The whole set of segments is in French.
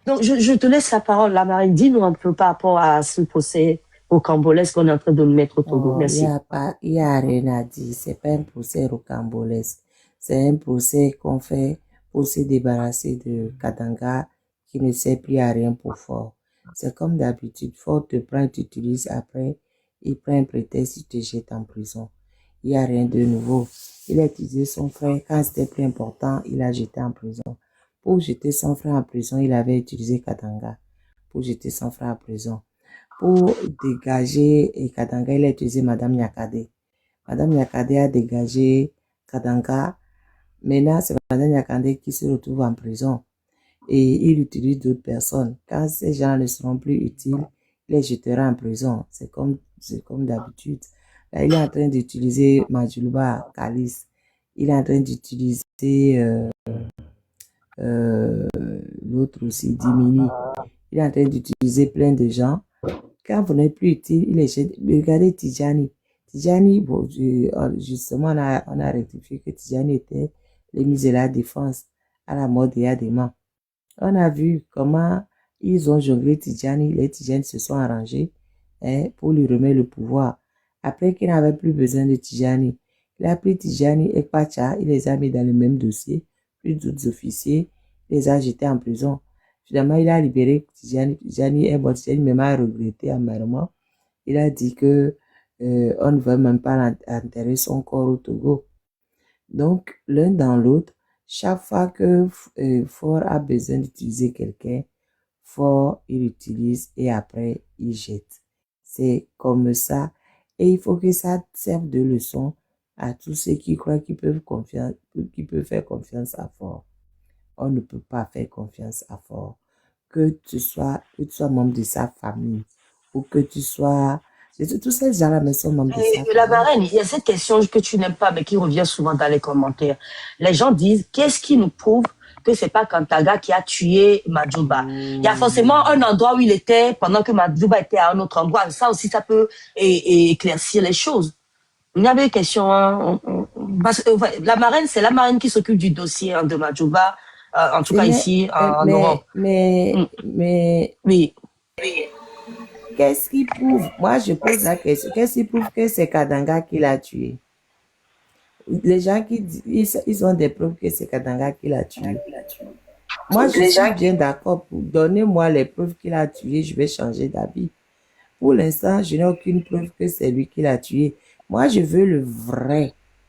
Donc, je te laisse la parole, la Marine. Dis-nous un peu par rapport à ce procès rocambolesque qu'on est en train de mettre au Togo. Oh, Merci. il y a rien à dire. C'est pas un procès rocambolesque. C'est un procès qu'on fait pour se débarrasser de Katanga qui ne sert plus à rien pour Fort. C'est comme d'habitude. Fort te prend, t'utilise après. Il prend un prétexte, il te jette en prison. Il n'y a rien de nouveau. Il a utilisé son frère. Quand c'était plus important, il a jeté en prison. Pour jeter son frère en prison, il avait utilisé Katanga. Pour jeter son frère en prison. Pour dégager Katanga, il a utilisé Madame Nyakade. Madame Nyakade a dégagé Katanga. Maintenant, c'est Madame Nyakade qui se retrouve en prison. Et il utilise d'autres personnes. Quand ces gens ne seront plus utiles, il les jettera en prison. C'est comme d'habitude. Là, il est en train d'utiliser Majuluba Kalis. Il est en train d'utiliser l'autre aussi, Dimini. Il est en train d'utiliser plein de gens. Quand vous n'êtes plus utile, il est jeté. Regardez Tijani. Tijani, bon, justement, on a rectifié que Tijani était le ministre de la Défense à la mort d'Yadema. On a vu comment ils ont jonglé Tijani. Les Tijani se sont arrangés pour lui remettre le pouvoir. Après qu'il n'avait plus besoin de Tijani, il a pris Tijani et Pacha, il les a mis dans le même dossier, plus d'autres officiers, il les a jetés en prison. Finalement, il a libéré Tijani. Tijani est bon, Tijani même a regretté amèrement. Il a dit que on ne veut même pas enterrer son corps au Togo. Donc, l'un dans l'autre, chaque fois que Fort a besoin d'utiliser quelqu'un, Fort, il utilise et après, il jette. C'est comme ça. Et il faut que ça serve de leçon à tous ceux qui croient qu'ils peuvent faire confiance à Fort. On ne peut pas faire confiance à Fort. Que tu sois membre de sa famille ou que tu sois... Tous ces gens-là mais sont membres de sa La famille. Marine, il y a cette question que tu n'aimes pas, mais qui revient souvent dans les commentaires. Les gens disent, qu'est-ce qui nous prouve que c'est pas Kantaga qui a tué Madjouba? Il y a forcément un endroit où il était pendant que Madjouba était à un autre endroit. Ça aussi, ça peut éclaircir les choses. Il y avait une question. Hein, la marraine, c'est la marraine qui s'occupe du dossier de Madjouba, en tout cas ici en Europe. Oui. Qu'est-ce qui prouve? Moi, je pose la question. Qu'est-ce qui prouve que c'est Kadanga qui l'a tué? Les gens qui disent, ils ont des preuves que c'est Kadanga qui l'a tué. Moi, je suis bien d'accord pour donner-moi les preuves qu'il a tué, je vais changer d'avis. Pour l'instant, je n'ai aucune preuve que c'est lui qui l'a tué. Moi, je veux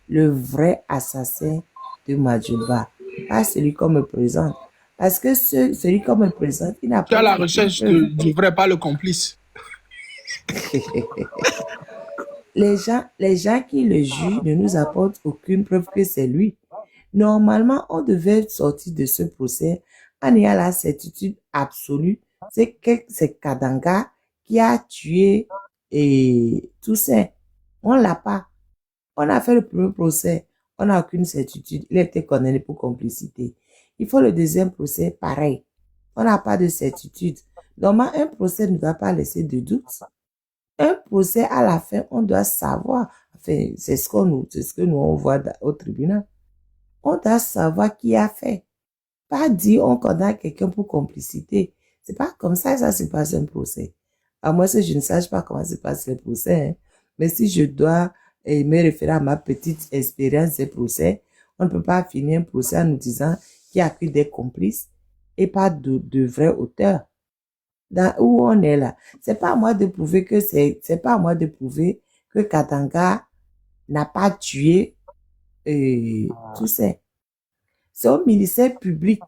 le vrai assassin de Madjouba. Pas celui qu'on me présente. Parce que celui qu'on me présente, il n'a pas... Tu as la recherche du vrai, pas le complice. Les gens qui le jugent ne nous apportent aucune preuve que c'est lui. Normalement, on devait sortir de ce procès en ayant la certitude absolue, c'est que c'est Kadanga qui a tué Toussaint. On l'a pas. On a fait le premier procès, on n'a aucune certitude. Il a été condamné pour complicité. Il faut le deuxième procès, pareil. On n'a pas de certitude. Normalement, un procès ne doit pas laisser de doute. Un procès, à la fin, on doit savoir. Enfin, c'est ce que nous on voit au tribunal. On doit savoir qui a fait. Pas dire on condamne quelqu'un pour complicité. C'est pas comme ça se passe un procès. À moins que je ne sache pas comment se passe le procès. Hein. Mais si je dois me référer à ma petite expérience des procès, on ne peut pas finir un procès en nous disant qu'il n'y a que des complices et pas de vrais auteurs. Dans où on est là. C'est pas à moi de prouver que c'est pas à moi de prouver que Katanga n'a pas tué tout ça. C'est au ministère public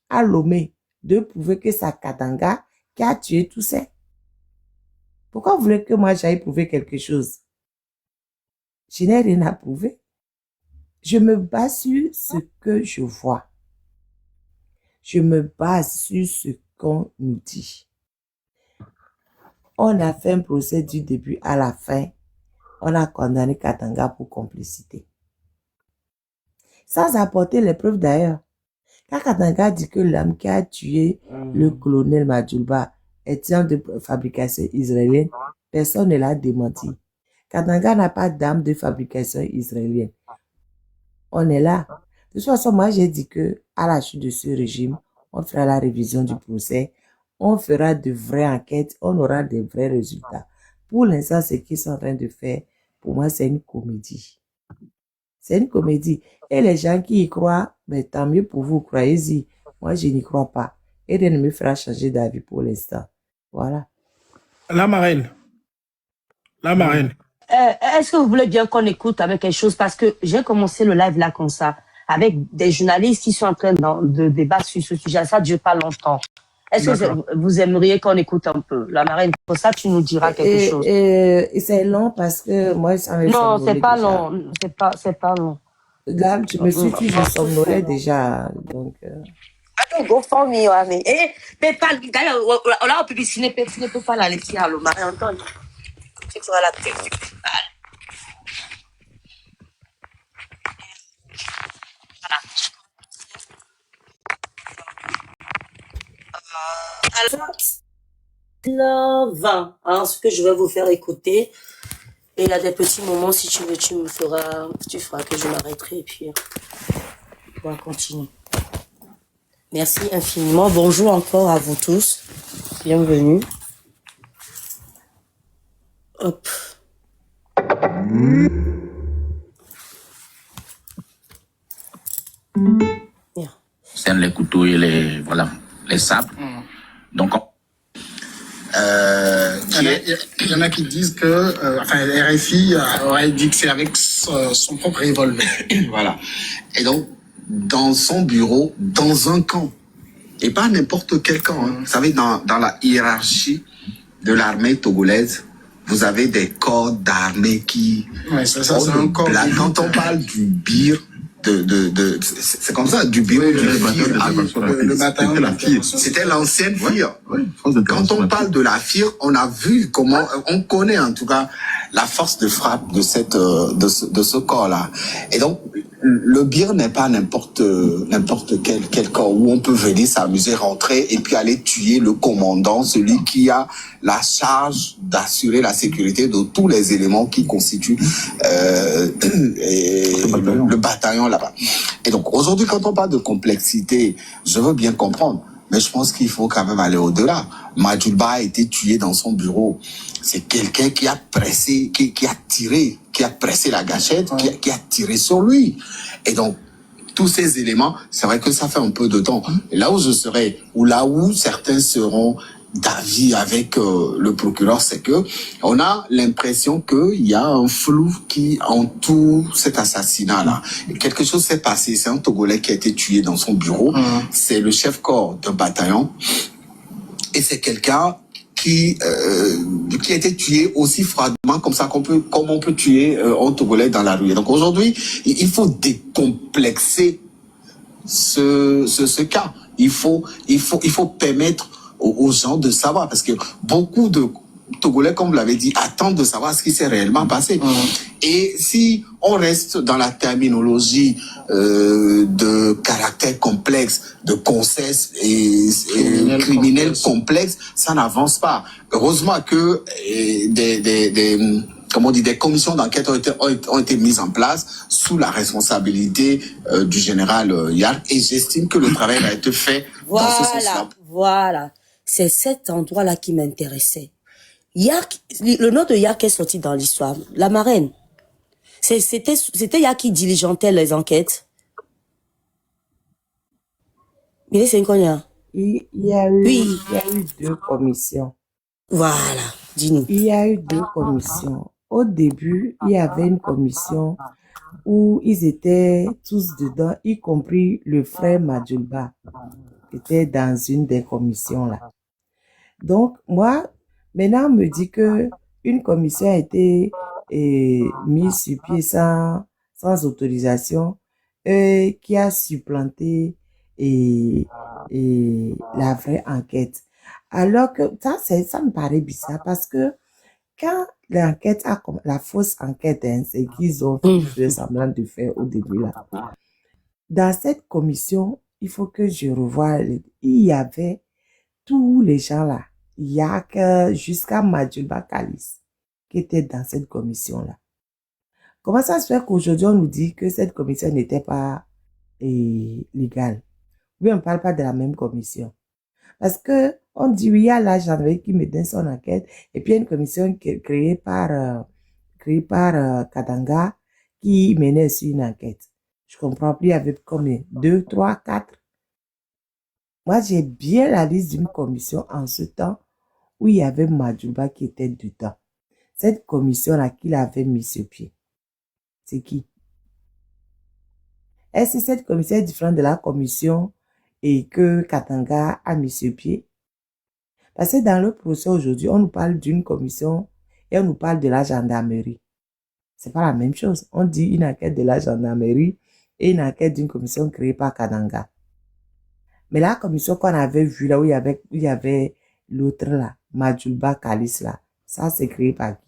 à Lomé de prouver que c'est Katanga qui a tué tout ça. Pourquoi vous voulez que moi j'aille prouver quelque chose? Je n'ai rien à prouver. Je me base sur ce que je vois. Je me base sur ce qu'on nous dit. On a fait un procès du début à la fin. On a condamné Katanga pour complicité. Sans apporter les preuves d'ailleurs. Quand Katanga dit que l'homme qui a tué le colonel Madjouba est un de fabrication israélienne, personne ne l'a démenti. Katanga n'a pas d'arme de fabrication israélienne. On est là. De toute façon, moi j'ai dit que à la chute de ce régime, on fera la révision du procès, on fera de vraies enquêtes, on aura de vrais résultats. Pour l'instant, ce qu'ils sont en train de faire, pour moi, c'est une comédie. C'est une comédie. Et les gens qui y croient, mais tant mieux pour vous, croyez-y. Moi, je n'y crois pas. Et rien ne me fera changer d'avis pour l'instant. Voilà. La marraine. La marraine. Est-ce que vous voulez bien qu'on écoute avec quelque chose? Parce que j'ai commencé le live là comme ça, avec des journalistes qui sont en train de débattre sur ce sujet. Ça ne dure pas longtemps. Est-ce que vous aimeriez qu'on écoute un peu? La marraine, pour ça, tu nous diras quelque chose. Et c'est long parce que moi, ça me Non, c'est pas déjà. long. C'est pas long. Là, je me suis dit, je somnolais déjà. Donc, Attends, go for me, Yohane. Mais pas, d'ailleurs, on a publicité, ne peut pas la laisser à l'homme. Attends, tu feras la tête. Alors, 20. Alors, ce que je vais vous faire écouter, et il y a des petits moments, si tu veux, tu feras que je m'arrêterai, et puis on va continuer. Merci infiniment. Bonjour encore à vous tous. Bienvenue. Hop. C'est les couteaux et les sabres. Donc, il y en a qui disent que, RFI aurait dit que c'est avec son propre revolver. voilà. Et donc, dans son bureau, dans un camp, et pas n'importe quel camp, hein. Vous savez, dans la hiérarchie de l'armée togolaise, vous avez des corps d'armée qui... Ouais, ça c'est un corps. Quand on parle du bir, c'est comme ça, du bureau le bataillon de la FIR. C'était l'ancienne FIR. Quand on parle de la FIR, on a vu comment, on connaît en tout cas la force de frappe de ce corps-là. Et donc, le bir n'est pas n'importe quel corps où on peut venir s'amuser, rentrer et puis aller tuer le commandant, celui qui a la charge d'assurer la sécurité de tous les éléments qui constituent le bataillon là-bas. Et donc aujourd'hui, quand on parle de complexité, je veux bien comprendre, mais je pense qu'il faut quand même aller au-delà. Madjulba a été tué dans son bureau. C'est quelqu'un qui a pressé, qui a tiré, qui a pressé la gâchette, qui a tiré sur lui. Et donc, tous ces éléments, c'est vrai que ça fait un peu de temps. Et là où je serais, ou là où certains seront d'avis avec le procureur, c'est que on a l'impression qu'il y a un flou qui entoure cet assassinat-là. Quelque chose s'est passé. C'est un Togolais qui a été tué dans son bureau. C'est le chef-corps d'un bataillon. Et c'est quelqu'un qui a été tué aussi froidement comme on peut tuer un Togolais dans la rue. Et donc aujourd'hui, il faut décomplexer ce cas. Il faut permettre aux gens de savoir, parce que beaucoup de Togolais, comme vous l'avez dit, attendent de savoir ce qui s'est réellement passé. Et si on reste dans la terminologie de caractère complexe, de concesse et criminel complexe, ça n'avance pas. Heureusement que des commissions d'enquête ont été mises en place sous la responsabilité du général Yark, et j'estime que le travail a été fait dans ce sens-là. Voilà. C'est cet endroit-là qui m'intéressait. Yark, le nom de Yark est sorti dans l'histoire. La marraine. C'était Yark qui diligentait les enquêtes. Il est 5 ans. il y a eu 2 commissions. Voilà, dis-nous. Il y a eu 2 commissions. Au début, il y avait une commission où ils étaient tous dedans, y compris le frère Madjulba, qui était dans une des commissions là. Donc, moi, maintenant, on me dit que une commission a été mise sur pied sans autorisation, qui a supplanté la vraie enquête. Alors que ça me paraît bizarre parce que quand l'enquête la fausse enquête, hein, c'est qu'ils ont fait semblant de faire au début là. Dans cette commission, il faut que je revoie, il y avait tous les gens là. Il y a que jusqu'à Madjulba Kalis qui était dans cette commission-là. Comment ça se fait qu'aujourd'hui on nous dit que cette commission n'était pas légale? Oui, on ne parle pas de la même commission. Parce que on dit, oui, il y a la gendarmerie qui menait son enquête, et puis il y a une commission créée par Kadanga qui menait aussi une enquête. Je comprends plus, il y avait combien? 2, 3, 4. Moi, j'ai bien la liste d'une commission en ce temps où il y avait Madjouba qui était dedans. Cette commission-là qu'il avait mis sur pied. C'est qui? Est-ce que cette commission est différente de la commission et que Katanga a mis sur pied? Parce que dans le procès aujourd'hui, on nous parle d'une commission et on nous parle de la gendarmerie. C'est pas la même chose. On dit une enquête de la gendarmerie et une enquête d'une commission créée par Katanga. Mais la commission qu'on avait vue là, où il y avait l'autre là, Madjouba Kalis là, ça c'est créé par qui?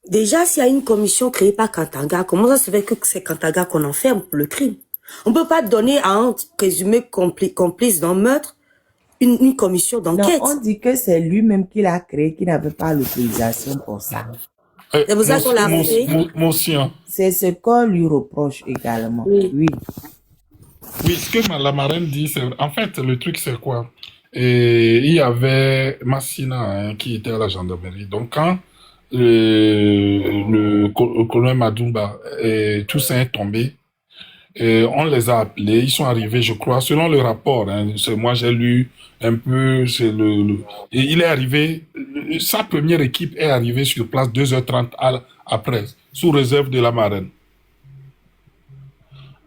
Déjà, s'il y a une commission créée par Katanga, comment ça se fait que c'est Katanga qu'on enferme pour le crime? On peut pas donner à un présumé complice d'un meurtre une commission d'enquête. Non, on dit que c'est lui-même qui l'a créé, qui n'avait pas l'autorisation pour ça. C'est pour ça qu'on l'a fait. Motion. C'est ce qu'on lui reproche également. Oui. Oui. Oui, ce que la marraine dit, c'est... En fait, le truc, c'est quoi? Et il y avait Massina hein, qui était à la gendarmerie. Donc, quand le colonel Madumba et tout ça est tombé, on les a appelés, ils sont arrivés, je crois, selon le rapport. Hein, moi, j'ai lu un peu, et il est arrivé, sa première équipe est arrivée sur place 2h30 après, sous réserve de la marraine.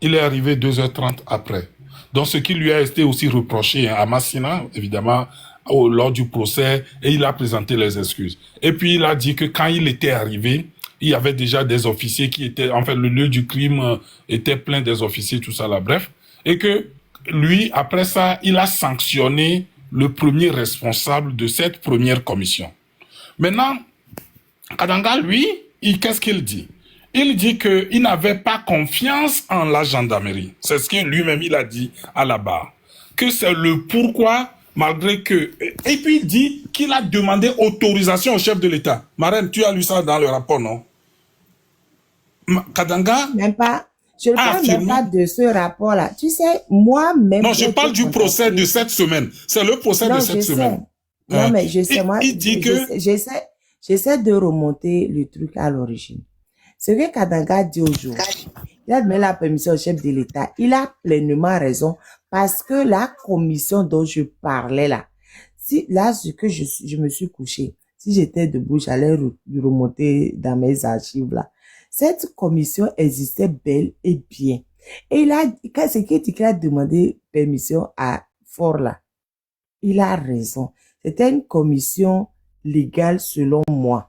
Il est arrivé 2h30 après. Donc, ce qui lui a été aussi reproché hein, à Massina, évidemment, lors du procès, et il a présenté les excuses. Et puis, il a dit que quand il était arrivé, il y avait déjà des officiers qui étaient... En fait, le lieu du crime était plein des officiers, tout ça là, bref. Et que lui, après ça, il a sanctionné le premier responsable de cette première commission. Maintenant, Kadanga, lui, qu'est-ce qu'il dit? Il dit qu'il n'avait pas confiance en la gendarmerie. C'est ce que lui-même il a dit à la barre. Que c'est le pourquoi, malgré que... Et puis il dit qu'il a demandé autorisation au chef de l'État. Marraine, tu as lu ça dans le rapport, non? Kadanga... Même pas... Je ne parle même pas de ce rapport-là. Tu sais, moi-même... Non, je parle du procès de cette semaine. C'est le procès de cette semaine. Non, mais je sais, moi... Il dit que... J'essaie de remonter le truc à l'origine. Ce que Kadanga dit aujourd'hui, il a donné la permission au chef de l'État. Il a pleinement raison parce que la commission dont je parlais là, ce que je me suis couché, si j'étais debout, j'allais remonter dans mes archives là. Cette commission existait bel et bien. Et c'est qu'il a demandé permission à Fort là. Il a raison. C'était une commission légale selon moi.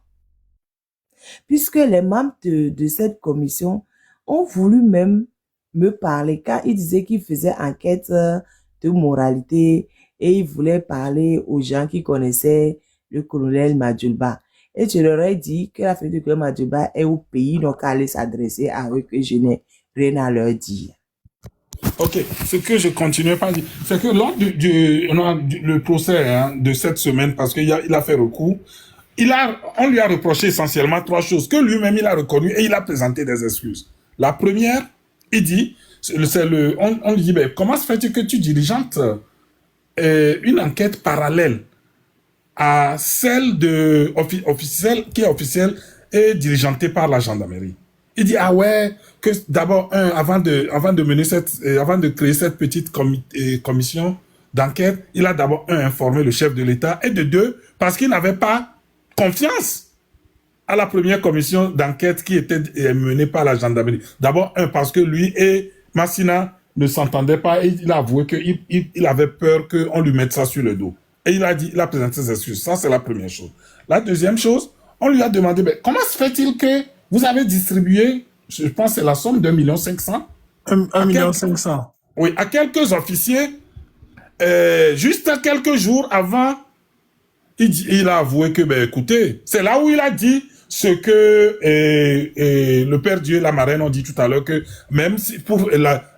Puisque les membres de cette commission ont voulu même me parler quand ils disaient qu'ils faisaient enquête de moralité et ils voulaient parler aux gens qui connaissaient le colonel Madjouba. Et je leur ai dit que la famille du colonel Madjouba est au pays, donc aller s'adresser à eux, que je n'ai rien à leur dire. Ok, ce que je continuais pas à dire, c'est que lors le procès hein, de cette semaine, parce qu'il a fait recours, on lui a reproché essentiellement 3 choses que lui-même il a reconnu et il a présenté des excuses. La première, il dit, on lui dit, ben, comment se fait-il que tu dirigeantes une enquête parallèle à celle qui est officielle et diligentée par la gendarmerie? Il dit, ah ouais, que d'abord, avant de créer cette petite commission d'enquête, il a d'abord informé le chef de l'État et de 2, parce qu'il n'avait pas confiance à la première commission d'enquête qui était menée par la gendarmerie. D'abord, parce que lui et Massina ne s'entendaient pas et il a avoué qu'il avait peur qu'on lui mette ça sur le dos. Et il a présenté ses excuses. Ça, c'est la première chose. La deuxième chose, on lui a demandé, ben, comment se fait-il que vous avez distribué, je pense que c'est la somme d'1,5 million. 1,5 million. Oui, à quelques officiers, juste quelques jours avant. Il a avoué que, ben, écoutez, c'est là où il a dit ce que le Père Dieu et la marraine ont dit tout à l'heure, que même si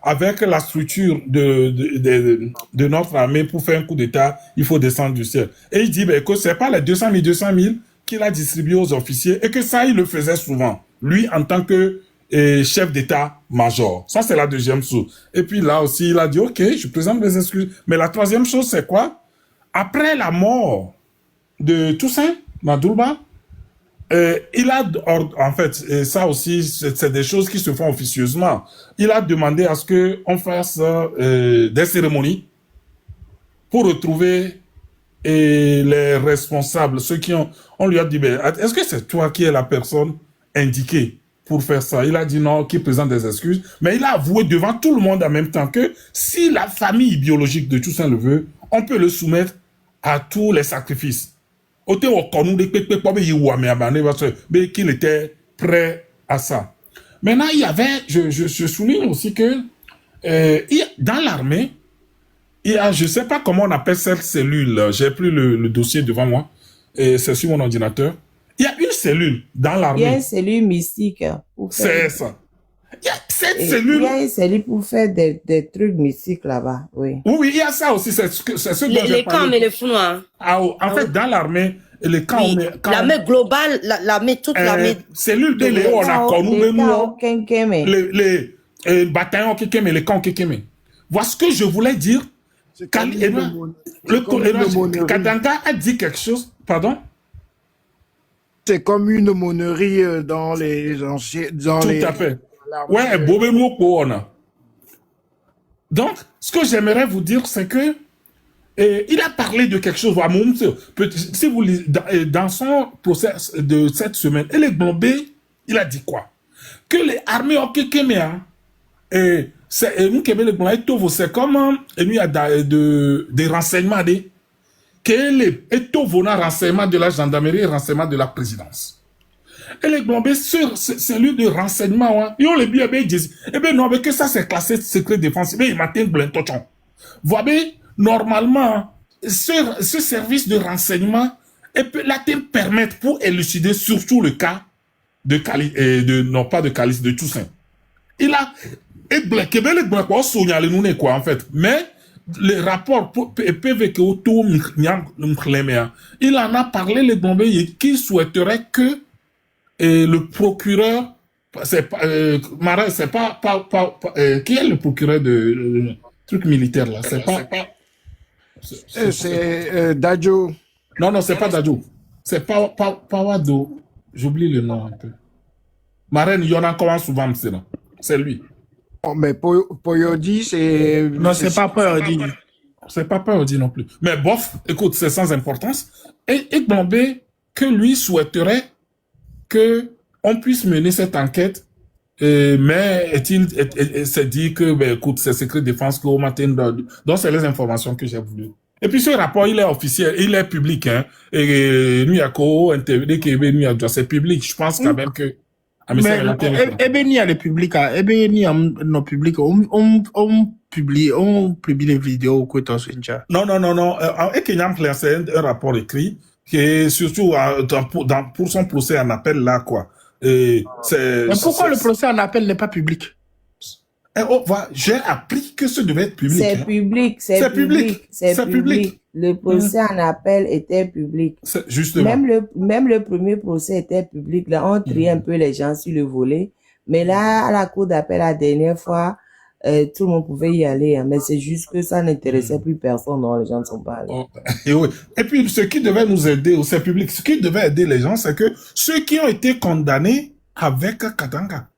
avec la structure de notre armée, pour faire un coup d'État, il faut descendre du ciel. Et il dit, ben, que c'est pas les 200 000 qu'il a distribué aux officiers, et que ça, il le faisait souvent. Lui, en tant que chef d'état-major. Ça, c'est la deuxième chose. Et puis là aussi, il a dit, OK, je présente mes excuses. Mais la troisième chose, c'est quoi? Après la mort de Toussaint Madouba, il a, en fait, et ça aussi, c'est des choses qui se font officieusement. Il a demandé à ce qu'on fasse des cérémonies pour retrouver les responsables, ceux qui ont... On lui a dit, est-ce que c'est toi qui es la personne indiquée pour faire ça? Il a dit non, qu'il présente des excuses. Mais il a avoué devant tout le monde en même temps que si la famille biologique de Toussaint le veut, on peut le soumettre à tous les sacrifices. Qu'il était prêt à ça. Maintenant, il y avait, je souligne aussi que dans l'armée, il y a, je ne sais pas comment on appelle cette cellule, j'ai plus le dossier devant moi, et c'est sur mon ordinateur. Il y a une cellule dans Il y a l'armée. une cellule mystique pour faire... C'est ça. Il y a cette Il cellule. y a une cellule pour faire des trucs mystiques là-bas, oui. Oui, il y a ça aussi, c'est ce dont j'ai Les camps, parlé. mais les fous noirs. En fait, dans l'armée, les camps, Oui, l'armée globale, l'armée, toute l'armée. cellule de Léo, on a connu Les même camps Kenkeme. les bataillons qui aiment les camps qui aiment. Voilà ce que je voulais dire. Kadanga a dit quelque chose, pardon? C'est comme une aumônerie dans les anciens... Tout à fait. Ouais, Bobé Moko, on a. Donc, ce que j'aimerais vous dire, c'est que il a parlé de quelque chose. Si vous lisez, dans son procès de cette semaine, et les Bombés, il a dit quoi? Que les armées ont c'est comme il y a des renseignements que les renseignements de la gendarmerie et renseignements de la présidence. Et les Bombés sur celui de renseignement, ils ont les billets, et bien non, mais que ça c'est classé secret défense, mais ils m'atteignent blantochon. Vous voyez, normalement, ce service de renseignement peut permettre pour élucider surtout le cas non pas de Calice, de Toussaint. Il a, quoi, en fait, mais les rapports il en a parlé, les Bombés, qui souhaiteraient que le procureur, c'est pas, Marin, c'est pas qui est le procureur de truc militaire là? C'est pas. C'est Dadjo. Non, c'est pas Dadjo. C'est pas Wado. J'oublie le nom un peu. Marin, il y en a encore souvent, c'est lui. Oh, mais Poyodi, c'est... Non, c'est pas Poyodi. C'est pas Poyodi non plus. Mais bof, écoute, c'est sans importance. Et Bombé, que lui souhaiterait que on puisse mener cette enquête, mais il s'est dit que, écoute, c'est secret défense qu'au matin, donc c'est les informations que j'ai voulu. Et puis ce rapport, il est officiel, il est public, hein. Et nous, c'est public. Je pense quand même que. Mais, il y a les publics, il y a nos publics, on publie les vidéos, quoi, Non. Et Kenyam Claire, c'est un rapport écrit, qui est surtout pour son procès en appel là, quoi. Mais pourquoi le procès en appel n'est pas public? J'ai appris que ce devait être public. C'est public, c'est public. Le procès en appel était public. Justement. Même le premier procès était public. Là, on triait un peu les gens sur le volet. Mais là, à la cour d'appel, la dernière fois, tout le monde pouvait y aller. Hein, mais c'est juste que ça n'intéressait plus personne. Non, les gens ne sont pas allés. Et puis, ce qui devait nous aider, c'est public. Ce qui devait aider les gens, c'est que ceux qui ont été condamnés avec Katanga,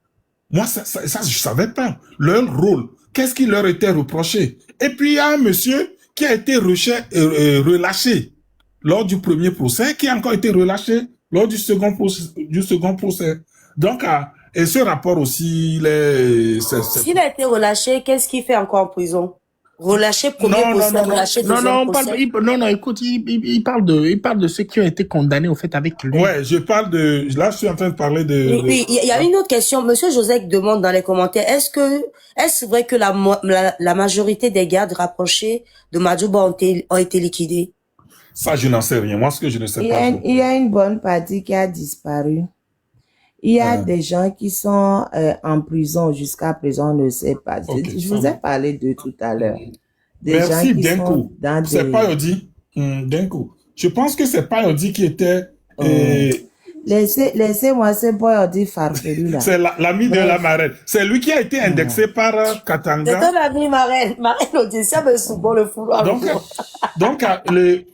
moi, ça, je savais pas. Leur rôle. Qu'est-ce qui leur était reproché? Et puis, il y a un monsieur qui a été relâché lors du premier procès, qui a encore été relâché lors du second procès. Donc, et ce rapport aussi, S'il a été relâché, qu'est-ce qu'il fait encore en prison? Relâché premier procès, relâché deuxième procès. Non, écoute, il parle de ceux qui ont été condamnés, au fait, avec lui. Ouais, là, je suis en train de parler de... Oui, il y a une autre question. Monsieur Joseph demande dans les commentaires, est-ce vrai que la majorité des gardes rapprochés de Madjouba ont été liquidés? Ça, je n'en sais rien. Moi, ce que je ne sais pas. Il y a une bonne partie qui a disparu. Il y a des gens qui sont en prison jusqu'à présent, on ne sait pas. Je vous ai parlé de tout à l'heure. Merci, d'un coup. C'est pas Yodi. D'un coup. Je pense que c'est pas Yodi qui était... Laissez-moi ce boy on dit farfelu là. C'est l'ami de la marraine. C'est lui qui a été indexé par C'est Katanga. ton ami marraine. Marraine l'audition me souvent le fouloir. Donc,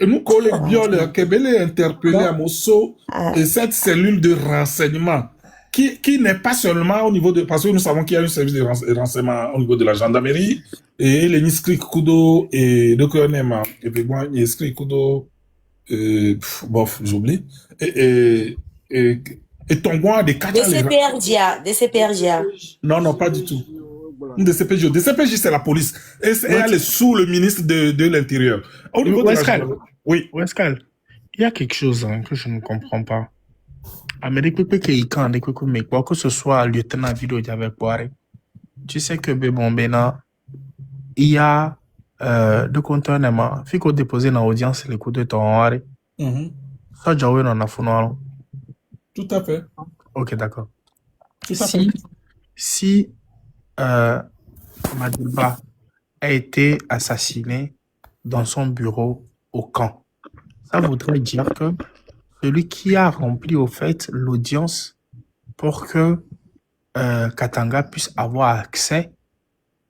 nous collègues viol, Kebele est interpellé à Mosso et cette cellule de renseignement qui n'est pas seulement au niveau de, parce que nous savons qu'il y a un service de renseignement au niveau de la gendarmerie et les Niskri Kudo et de Konema. Et puis moi, Niskri Kudo, bof, j'oublie. Et Tongwa des quatre. Des CPRGA. Non, pas du tout. Des CPJ. Des CPJ, c'est la police. Et elle est sous le ministre de l'Intérieur. Au niveau de la... Oui. Wescal, il y a quelque chose que je ne comprends pas. Que ce soit lieutenant vidéo avec Boire, tu sais que Bébonbena, il y a deux contournements. Il faut déposer dans l'audience les coups de ton arrêt. Ça, j'ai envoyé dans la fournoire. Tout à fait. Ok, d'accord. Tout à fait. Si Madouba a été assassiné dans son bureau au camp, ça voudrait dire que celui qui a rempli au fait l'audience pour que Katanga puisse avoir accès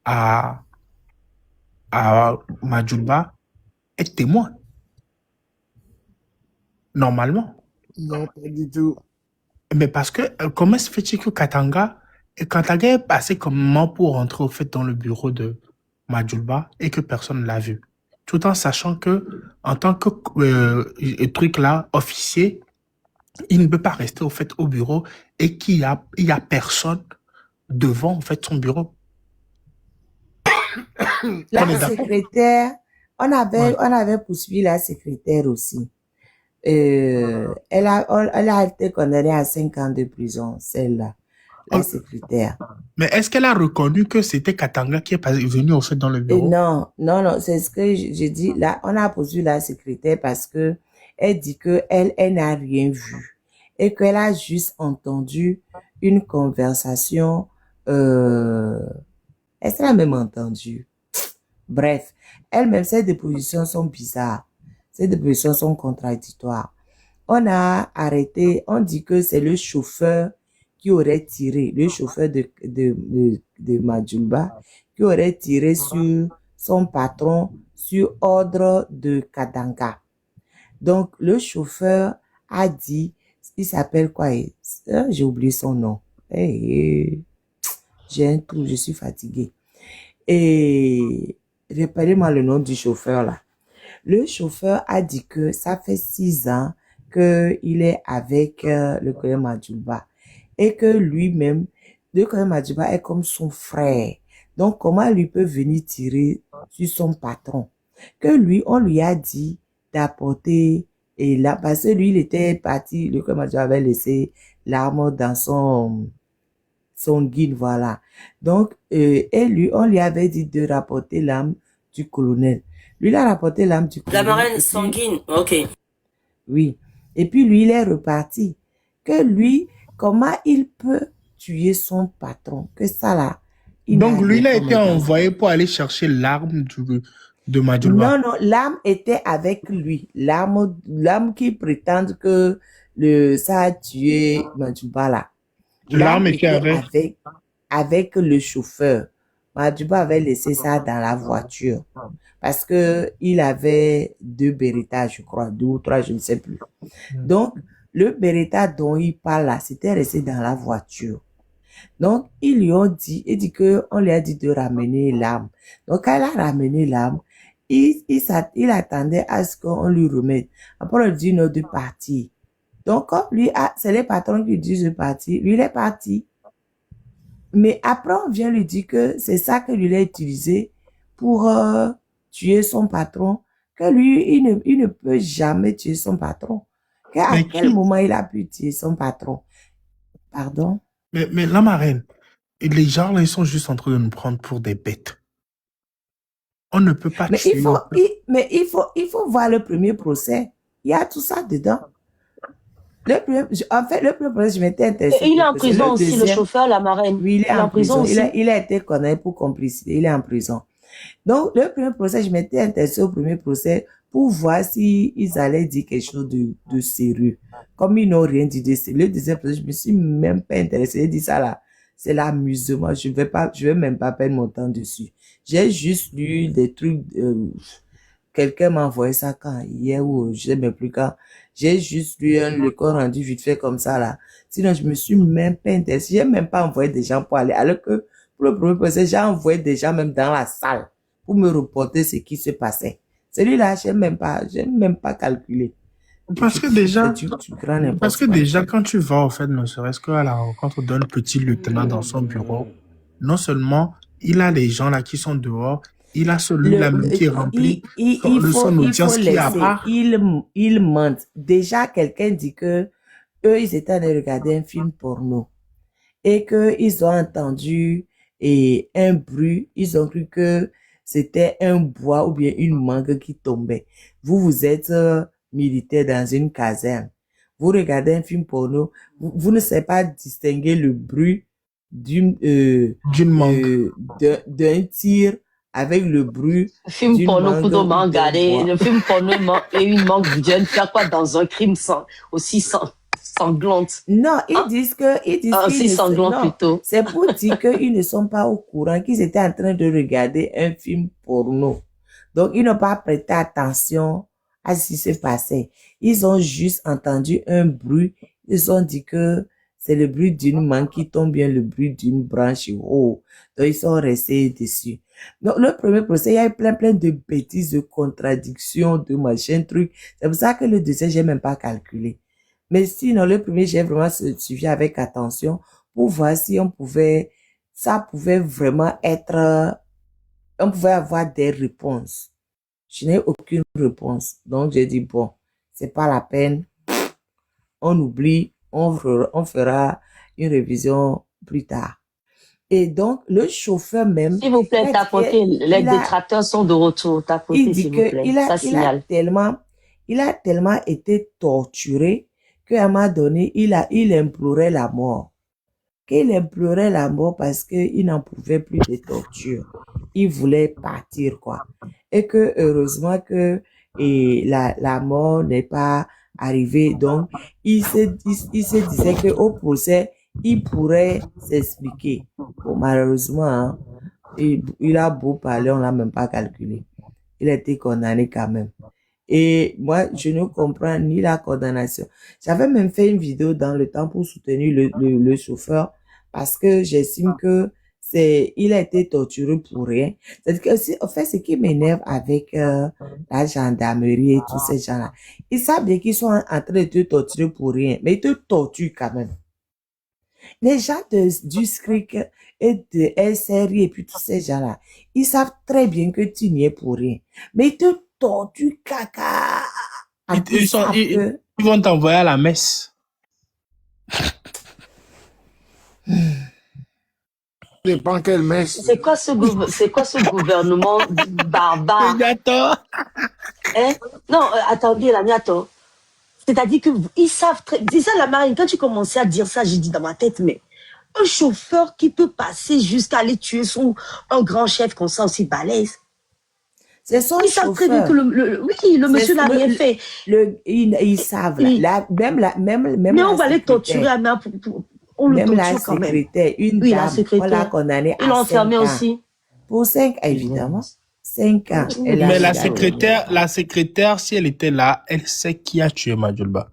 à Madouba est témoin. Normalement. Non, pas du tout. Mais parce que, comment se fait-il que Katanga est passé comment pour rentrer au fait dans le bureau de Madjulba et que personne ne l'a vu? Tout en sachant que, en tant que truc là, officier, il ne peut pas rester au fait au bureau et qu'il y a personne devant au fait son bureau. La secrétaire, on avait poursuivi la secrétaire aussi. Elle a été condamnée à 5 ans de prison, celle-là, la secrétaire. Mais est-ce qu'elle a reconnu que c'était Katanga qui est venu au fait dans le bureau? Non, c'est ce que j'ai dit. Là, on a poursuivi la secrétaire parce que elle dit que elle n'a rien vu et qu'elle a juste entendu une conversation. Est-ce qu'elle a même entendu? Bref, elle-même, ces dépositions sont bizarres. Ces dépositions sont contradictoires. On a arrêté, on dit que c'est le chauffeur qui aurait tiré, le chauffeur de Madjulba, qui aurait tiré sur son patron sur ordre de Katanga. Donc, le chauffeur a dit, il s'appelle quoi? J'ai oublié son nom. J'ai un trou, je suis fatiguée. Et rappelez-moi le nom du chauffeur là. Le chauffeur a dit que ça fait 6 ans qu'il est avec le colonel Madjulba et que lui-même, le colonel Madjulba est comme son frère. Donc, comment lui peut venir tirer sur son patron? Que lui, on lui a dit d'apporter, et là, parce que lui, il était parti, le colonel Madjulba avait laissé l'arme dans son guide, voilà. Donc, et lui, on lui avait dit de rapporter l'arme du colonel. Lui, il a rapporté l'arme du colonel. La marraine sanguine, ok. Oui. Et puis, lui, il est reparti. Que lui, comment il peut tuer son patron? Que ça, là. Donc, lui, il a été envoyé pour aller chercher l'arme de Madjulba. Non, l'arme était avec lui. L'arme qui prétend que ça a tué Madjulba, là. L'arme était avec le chauffeur. Madjulba avait laissé ça dans la voiture. Parce que il avait 2 Beretta, je crois, 2 ou 3, je ne sais plus. Donc, le Beretta dont il parle là, c'était resté dans la voiture. Donc, ils lui ont dit, on lui a dit de ramener l'arme. Donc, quand elle a ramené l'arme, il attendait à ce qu'on lui remette. Après, on lui dit de partir. Donc, comme lui, c'est les patrons qui disent de partir, lui, il est parti. Mais après, on vient lui dire que c'est ça que lui a utilisé pour tuer son patron, que lui, il ne peut jamais tuer son patron. À quel moment il a pu tuer son patron? Pardon? Mais la marraine, les gens là, ils sont juste en train de nous prendre pour des bêtes. On ne peut pas tuer. Il faut voir le premier procès. Il y a tout ça dedans. En fait, le premier procès, je m'étais intéressée. Et il est en prison aussi, le chauffeur, la marraine. Oui, il est en prison. Il a été condamné pour complicité. Il est en prison. Donc, le premier procès, je m'étais intéressée au premier procès pour voir si ils allaient dire quelque chose de sérieux. Comme ils n'ont rien dit de sérieux, le deuxième procès, je me suis même pas intéressée. J'ai dit ça là, c'est l'amusement. Je vais même pas perdre mon temps dessus. J'ai juste lu des trucs, quelqu'un m'a envoyé ça quand, hier ou je sais même plus quand. J'ai juste lu le compte rendu vite fait comme ça là. Sinon, je me suis même pas intéressée. J'ai même pas envoyé des gens pour aller. Alors que pour le premier procès, j'ai envoyé des gens même dans la salle pour me reporter ce qui se passait. Celui-là, j'ai même pas calculé. Parce que déjà, Quoi. quand tu vas, en fait, ne serait-ce qu'à la rencontre d'un petit lieutenant dans son bureau, non seulement il a les gens là qui sont dehors, il a celui-là même qui remplit son audience qui est à part. Il ment. Déjà, quelqu'un dit que eux, ils étaient en train de regarder un film porno et que ils ont entendu un bruit. Ils ont cru que c'était un bois ou bien une mangue qui tombait. Vous êtes militaire dans une caserne. Vous regardez un film porno. Vous ne savez pas distinguer le bruit d'une mangue, d'un tir avec le bruit film porno le film porno et une mangue, vous devez faire quoi dans un crime aussi sanglante? Non, ils disent qu'ils sanglant plutôt. C'est pour dire qu'ils ne sont pas au courant qu'ils étaient en train de regarder un film porno. Donc, ils n'ont pas prêté attention à ce qui se passait. Ils ont juste entendu un bruit. Ils ont dit que c'est le bruit d'une mangue qui tombe, bien le bruit d'une branche haut. Donc, ils sont restés dessus. Donc, le premier procès, il y a eu plein de bêtises, de contradictions, de machin, trucs. C'est pour ça que le deuxième, j'ai même pas calculé. Mais sinon, le premier, j'ai vraiment suivi avec attention pour voir si ça pouvait vraiment on pouvait avoir des réponses. Je n'ai aucune réponse. Donc, j'ai dit, bon, c'est pas la peine. On oublie, on fera une révision plus tard. Et donc, le chauffeur même... S'il vous plaît, tapotez. Les détracteurs sont de retour. Tapotez, s'il vous plaît. Ça signale. Il a tellement été torturé qu'à un moment donné, il implorait la mort. Qu'il implorait la mort parce qu'il n'en pouvait plus de torture. Il voulait partir, quoi. Et que, heureusement que la mort n'est pas arrivée. Donc, il se disait qu'au procès, il pourrait s'expliquer. Bon, malheureusement, hein, il a beau parler, on l'a même pas calculé. Il a été condamné quand même. Et moi, je ne comprends ni la condamnation. J'avais même fait une vidéo dans le temps pour soutenir le chauffeur parce que j'estime que il a été torturé pour rien. C'est-à-dire que, en fait, ce qui m'énerve avec la gendarmerie et tous ces gens-là, ils savent bien qu'ils sont en train de te torturer pour rien, mais ils te torturent quand même. Les gens du SCRIC et de SRI et puis tous ces gens-là, ils savent très bien que tu n'y es pour rien, mais ils te torturent caca. Ils vont t'envoyer à la messe. Dépend quelle messe. C'est quoi ce gouvernement barbare? Hein? Non, attendez, là, attends. C'est-à-dire qu'ils savent très... Déjà, la marine, quand tu commençais à dire ça, j'ai dit dans ma tête, mais un chauffeur qui peut passer jusqu'à aller tuer un grand chef comme ça aussi balèze. C'est son chauffeur. Ils savent très bien que le monsieur n'a rien fait. Ils savent. Mais on va les torturer à main on le torture quand même. Une dame, on l'a condamnée à 5 ans. Ils l'ont enfermée aussi. Pour 5 ans, évidemment. 5 ans. Mais la secrétaire, si elle était là, elle sait qui a tué Madjulba.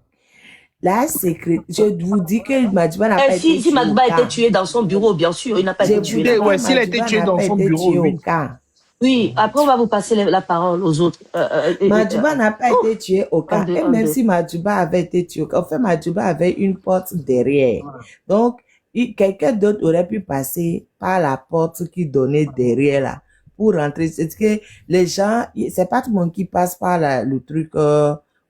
La secrétaire, je vous dis que Madjulba n'a pas été tué. Si Madjulba a été tué dans son bureau, bien sûr, il n'a pas été tué. Ouais, s'il a été tué dans son bureau, oui. Oui, après on va vous passer la parole aux autres. Madjulba n'a pas été tué au cas. Et même si Madjulba avait été tué, en fait, Madjulba avait une porte derrière. Donc, quelqu'un d'autre aurait pu passer par la porte qui donnait derrière là pour rentrer. C'est que les gens, c'est pas tout le monde qui passe par le truc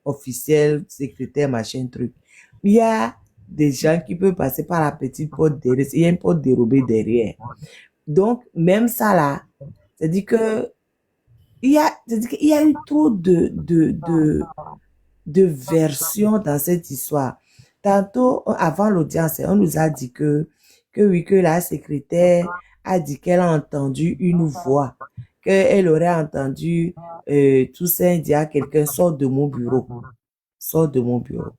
officiel, secrétaire, machin, truc. Il y a des gens qui peuvent passer par la petite porte derrière. Il y a une porte dérobée derrière. Donc, même ça là, c'est-à-dire que il y a eu trop de versions dans cette histoire. Tantôt, avant l'audience, on nous a dit que la secrétaire a dit qu'elle a entendu une voix. qu'elle aurait entendu Toussaint dire à quelqu'un, sors de mon bureau. Sors de mon bureau.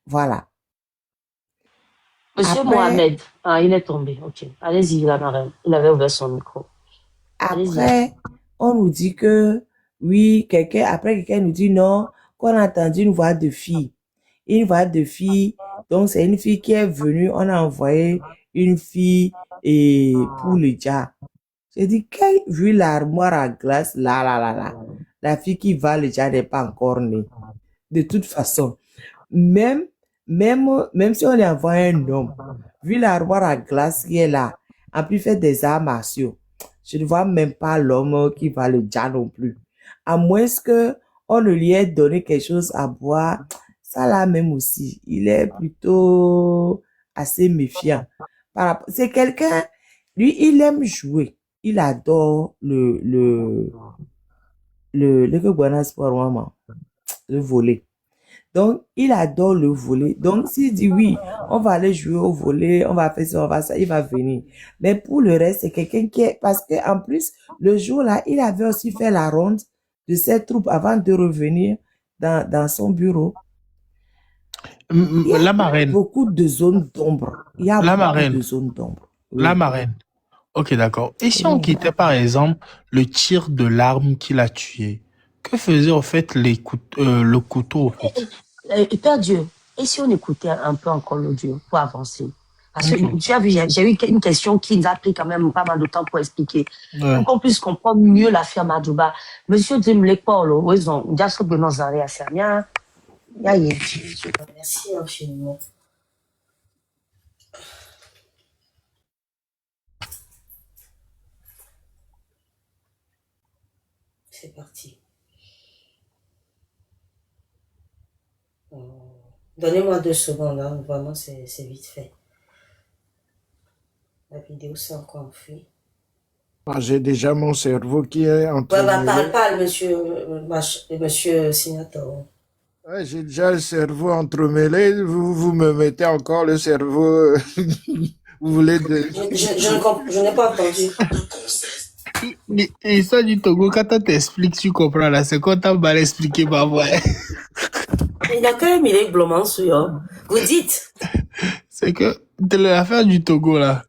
Voilà. Monsieur Après, Mohamed, ah, il est tombé. Ok. Allez-y, la marraine. Il avait ouvert son micro. Allez-y. après, on nous dit que, oui, quelqu'un nous dit non, qu'on a entendu une voix de fille. Une voix de fille, donc c'est une fille qui est venue, on a envoyé une fille et pour le dia. J'ai dit, vu l'armoire à glace, là, la fille qui va le dia n'est pas encore née. De toute façon, même si on lui envoie un homme, vu l'armoire à glace qui est là, en plus fait des arts martiaux, je ne vois même pas l'homme qui va le dia non plus. À moins que on ne lui ait donné quelque chose à boire, ça là même aussi, il est plutôt assez méfiant. C'est quelqu'un, lui, il aime jouer. Il adore le volley. Donc, il adore le volley. Donc, s'il dit oui, on va aller jouer au volley, on va faire ça, on va ça, il va venir. Mais pour le reste, c'est quelqu'un qui est, parce que en plus, le jour-là, il avait aussi fait la ronde de ses troupes avant de revenir dans son bureau. Il y a La marraine, beaucoup de zones d'ombre. Il y a la beaucoup marraine, de zones d'ombre. la Oui. marraine. Ok, d'accord. Et si on Oui. quittait par exemple le tir de l'arme qui l'a tué, que faisait en fait le couteau en fait? Père Dieu, et si on écoutait un peu encore l'audio pour avancer? Parce que Ok. tu as vu, j'ai eu une question qui nous a pris quand même pas mal de temps pour expliquer. Ouais. Pour qu'on puisse comprendre mieux l'affaire Madjouba. Monsieur Dimle Paulo, ils ont déjà ce que nous en réassemblons. Merci infiniment. C'est parti. Donnez-moi 2 secondes, hein. Vraiment, c'est vite fait. La vidéo, c'est encore en free. Moi, j'ai déjà mon cerveau qui est en train Ouais, bah, de... parle, monsieur Sinator. Ouais, j'ai déjà le cerveau entremêlé. Vous me mettez encore le cerveau. Vous voulez de... Je n'ai pas entendu. Et ça du Togo, quand on t'explique, tu comprends là, c'est quand t'as mal expliqué, bah ouais. Il a quand même il est glomant sur. Vous dites. C'est que de l'affaire du Togo là.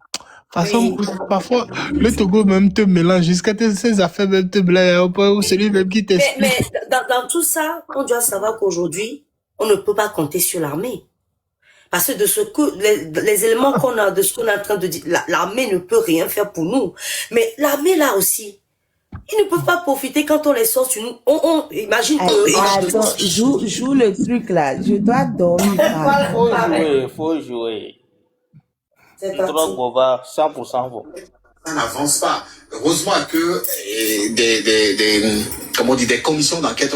Façon, Oui. parfois, le Togo même te mélange jusqu'à ces affaires même te blâment un peu, ou celui même qui t'explique. Mais dans tout ça, on doit savoir qu'aujourd'hui, on ne peut pas compter sur l'armée. Parce que de ce que les éléments qu'on a, de ce qu'on est en train de dire, l'armée ne peut rien faire pour nous. Mais l'armée là aussi, ils ne peuvent pas profiter quand on les sort sur nous. On imagine que... Attends, joue le truc là. Je dois dormir. Faut jouer. C'est Le drogue va 100% vaut. Ça n'avance pas. Heureusement que des commissions d'enquête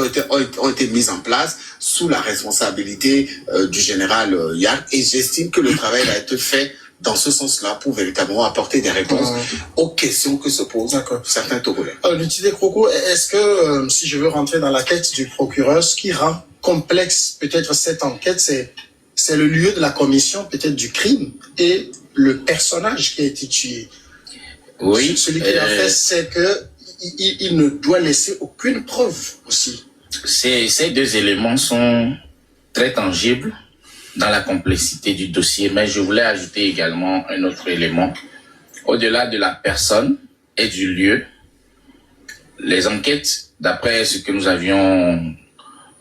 ont été mises en place sous la responsabilité du général Yard, et j'estime que le travail a été fait dans ce sens-là pour véritablement apporter des réponses aux questions que se posent certains Togolais. L'utilité Croco, est-ce que, si je veux rentrer dans la quête du procureur, ce qui rend complexe peut-être cette enquête, c'est le lieu de la commission peut-être du crime et le personnage qui a été tué. Oui. Celui qui l'a fait, c'est que il ne doit laisser aucune preuve aussi. Ces 2 éléments sont très tangibles dans la complexité du dossier, mais je voulais ajouter également un autre élément. Au-delà de la personne et du lieu, les enquêtes, d'après ce que nous avions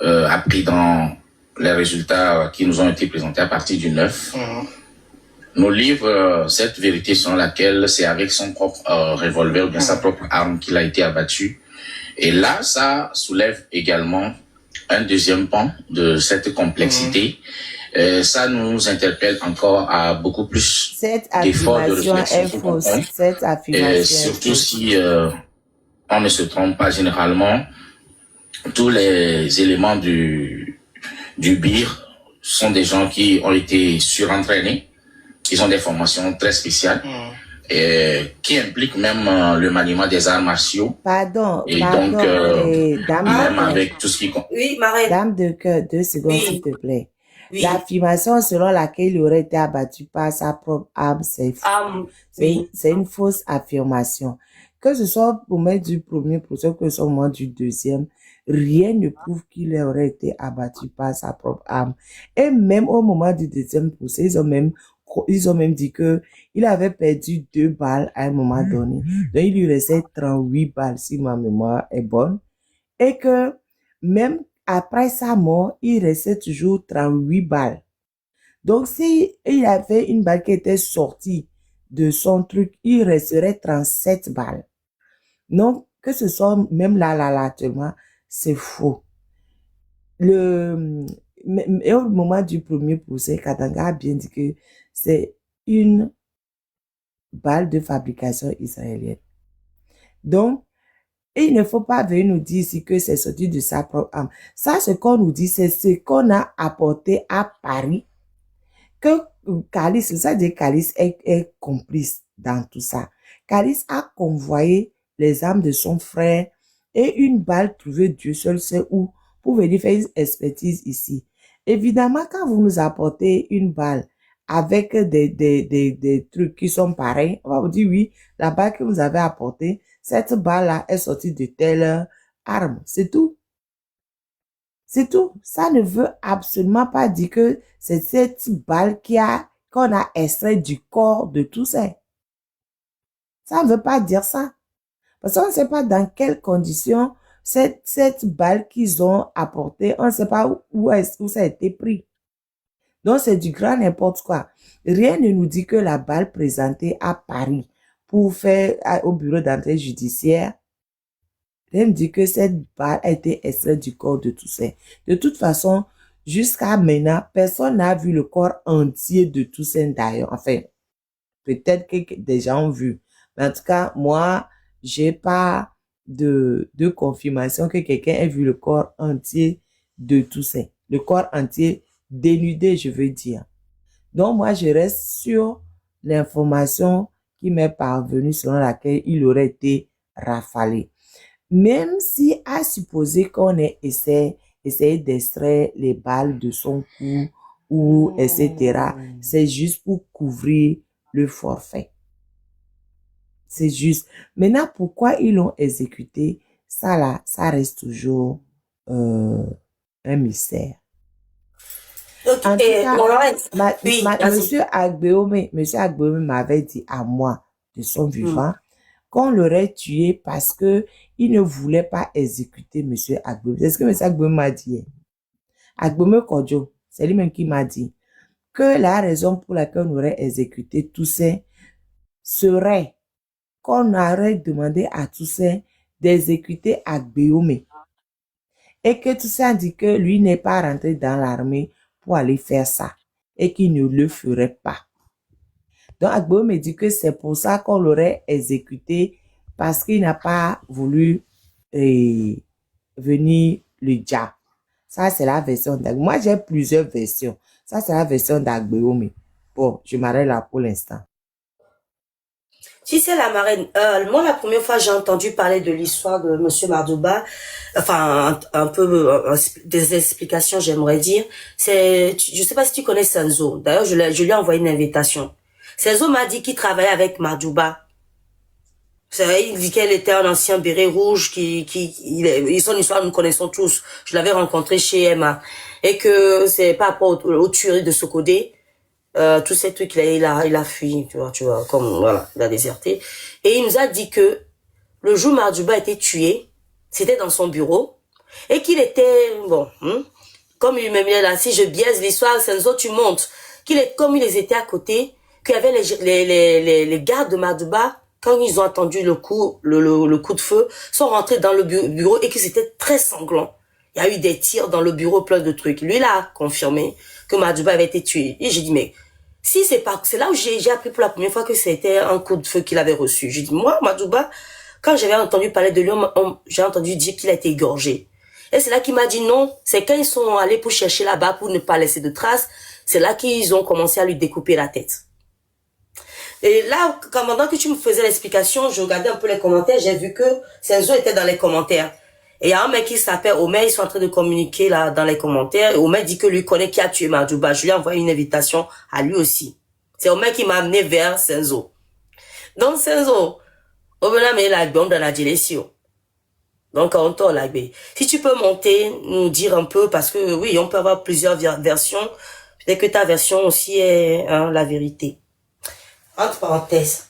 appris dans les résultats qui nous ont été présentés à partir du 9, nous livre cette vérité selon laquelle c'est avec son propre revolver ou bien sa propre arme qu'il a été abattu. Et là, ça soulève également un deuxième pan de cette complexité. Ça nous interpelle encore à beaucoup plus d'efforts de réflexion. Cette affirmation surtout si on ne se trompe pas généralement, tous les éléments du BIR sont des gens qui ont été surentraînés. Ils ont des formations très spéciales qui impliquent même le maniement des arts martiaux. Pardon, donc, dame même avec tout ce qui compte. Oui, Marraine. Dame de cœur, 2 secondes, s'il te plaît. Oui. L'affirmation selon laquelle il aurait été abattu par sa propre arme, c'est Oui. une fausse affirmation. Que ce soit au moment du premier procès, que ce soit au moment du deuxième, rien ne prouve qu'il aurait été abattu par sa propre arme. Et même au moment du deuxième procès, ils ont même dit que il avait perdu 2 balles à un moment donné. Donc, il lui restait 38 balles, si ma mémoire est bonne. Et que même après sa mort, il restait toujours 38 balles. Donc, si il avait une balle qui était sortie de son truc, il resterait 37 balles. Donc, que ce soit même là, actuellement, c'est faux. Et au moment du premier procès, Katanga a bien dit que c'est une balle de fabrication israélienne. Donc, il ne faut pas venir nous dire ici que c'est sorti de sa propre âme. Ça, ce qu'on nous dit, c'est ce qu'on a apporté à Paris, que Kalis, ça dit Kalis est complice dans tout ça. Kalis a convoyé les âmes de son frère et une balle trouvée, Dieu seul sait où, pour venir faire une expertise ici. Évidemment, quand vous nous apportez une balle avec des trucs qui sont pareils, on va vous dire oui, la balle que vous avez apportée, cette balle-là est sortie de telle arme. C'est tout. C'est tout. Ça ne veut absolument pas dire que c'est cette balle qu'on a extrait du corps de Toussaint. Ça ne veut pas dire ça. Parce qu'on ne sait pas dans quelles conditions cette balle qu'ils ont apportée, on ne sait pas où ça a été pris. Donc, c'est du grand n'importe quoi. Rien ne nous dit que la balle présentée à Paris pour faire au bureau d'entrée judiciaire, rien ne dit que cette balle a été extraite du corps de Toussaint. De toute façon, jusqu'à maintenant, personne n'a vu le corps entier de Toussaint d'ailleurs. Enfin, peut-être que des gens ont vu. Mais en tout cas, moi, j'ai pas de confirmation que quelqu'un ait vu le corps entier de Toussaint. Le corps entier dénudé, je veux dire. Donc, moi, je reste sur l'information qui m'est parvenue selon laquelle il aurait été rafalé. Même si, à supposer qu'on ait essayé d'extraire les balles de son cou ou etc., c'est juste pour couvrir le forfait. C'est juste. Maintenant, pourquoi ils l'ont exécuté, ça là, ça reste toujours un mystère. Donc, En tout cas, oui, Monsieur Agbeome m'avait dit à moi, de son vivant, qu'on l'aurait tué parce que il ne voulait pas exécuter Monsieur Agbeome. C'est ce que Monsieur Agbeome m'a dit. Agbeome Kodjo, c'est lui-même qui m'a dit que la raison pour laquelle on aurait exécuté Toussaint serait qu'on aurait demandé à Toussaint d'exécuter Agbeome. Et que Toussaint dit que lui n'est pas rentré dans l'armée pour aller faire ça. Et qu'il ne le ferait pas. Donc Agbeome me dit que c'est pour ça qu'on l'aurait exécuté parce qu'il n'a pas voulu venir le dire. Ça, c'est la version d'Agbeome. Moi, j'ai plusieurs versions. Ça, c'est la version d'Agbeome. Bon, je m'arrête là pour l'instant. Si c'est la marraine, moi la première fois j'ai entendu parler de l'histoire de Monsieur Mardouba, enfin un peu des explications j'aimerais dire. Je sais pas si tu connais Senzo. D'ailleurs je lui ai envoyé une invitation. Senzo m'a dit qu'il travaillait avec Mardouba. Il dit qu'elle était un ancien béret rouge son histoire nous connaissons tous. Je l'avais rencontré chez Emma et que c'est par rapport aux tueries de Sokodé. Tous ces trucs il a fui, tu vois, comme voilà, il a déserté. Et il nous a dit que le jour où Mardouba a été tué, c'était dans son bureau et qu'il était comme lui-même il est là. Si je biaise l'histoire, Senzo, tu montes comme ils étaient à côté, qu'il y avait les gardes de Mardouba quand ils ont entendu le coup de feu, sont rentrés dans le bureau et que c'était très sanglant. Il y a eu des tirs dans le bureau, plein de trucs. Lui, il a confirmé que Mardouba avait été tué. Et j'ai dit, mais si c'est là où j'ai appris pour la première fois que c'était un coup de feu qu'il avait reçu. J'ai dit, moi, Mardouba, quand j'avais entendu parler de lui, j'ai entendu dire qu'il a été égorgé. Et c'est là qu'il m'a dit non, c'est quand ils sont allés pour chercher là-bas pour ne pas laisser de traces, c'est là qu'ils ont commencé à lui découper la tête. Et là, pendant que tu me faisais l'explication, je regardais un peu les commentaires, j'ai vu que Senzo était dans les commentaires. Et il y a un mec qui s'appelle Omer, ils sont en train de communiquer là dans les commentaires. Et Omer dit que lui connaît qui a tué Madjouba. Je lui ai envoyé une invitation à lui aussi. C'est Omer qui m'a amené vers Senzo. Donc Senzo, Obena me la bombe dans la direction. Donc on tourne la baie. Si tu peux monter, nous dire un peu, parce que oui, on peut avoir plusieurs versions. Peut-être que ta version aussi est la vérité. Entre parenthèses.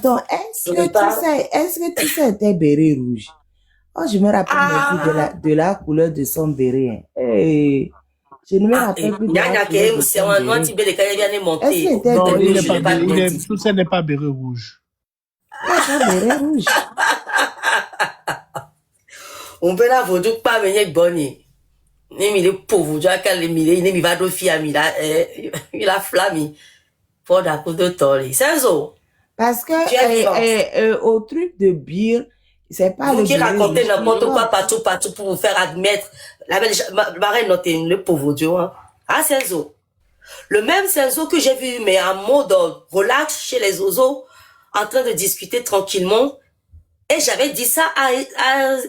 Donc, est-ce que tu sais, était béret rouge? Oh, je me rappelle même plus de la couleur de son béret. Hein. Hey, je ne me rappelle plus de la couleur de son béret. Tout ça n'est pas béret rouge. Ah, c'est béret rouge. On peut la voir pas venir bonne. Il est pauvre, tu vois, quand il va de fille, il a flammé. Pour la coupe de toli. Senzo. Parce que, au truc de beer, c'est pas vous le qui racontez n'importe quoi partout pour vous faire admettre. La belle, Marraine, notez le pauvre Dieu, hein. Ah, Senzo. Le même Senzo que j'ai vu, mais en mode relax chez les Ozo, en train de discuter tranquillement. Et j'avais dit ça à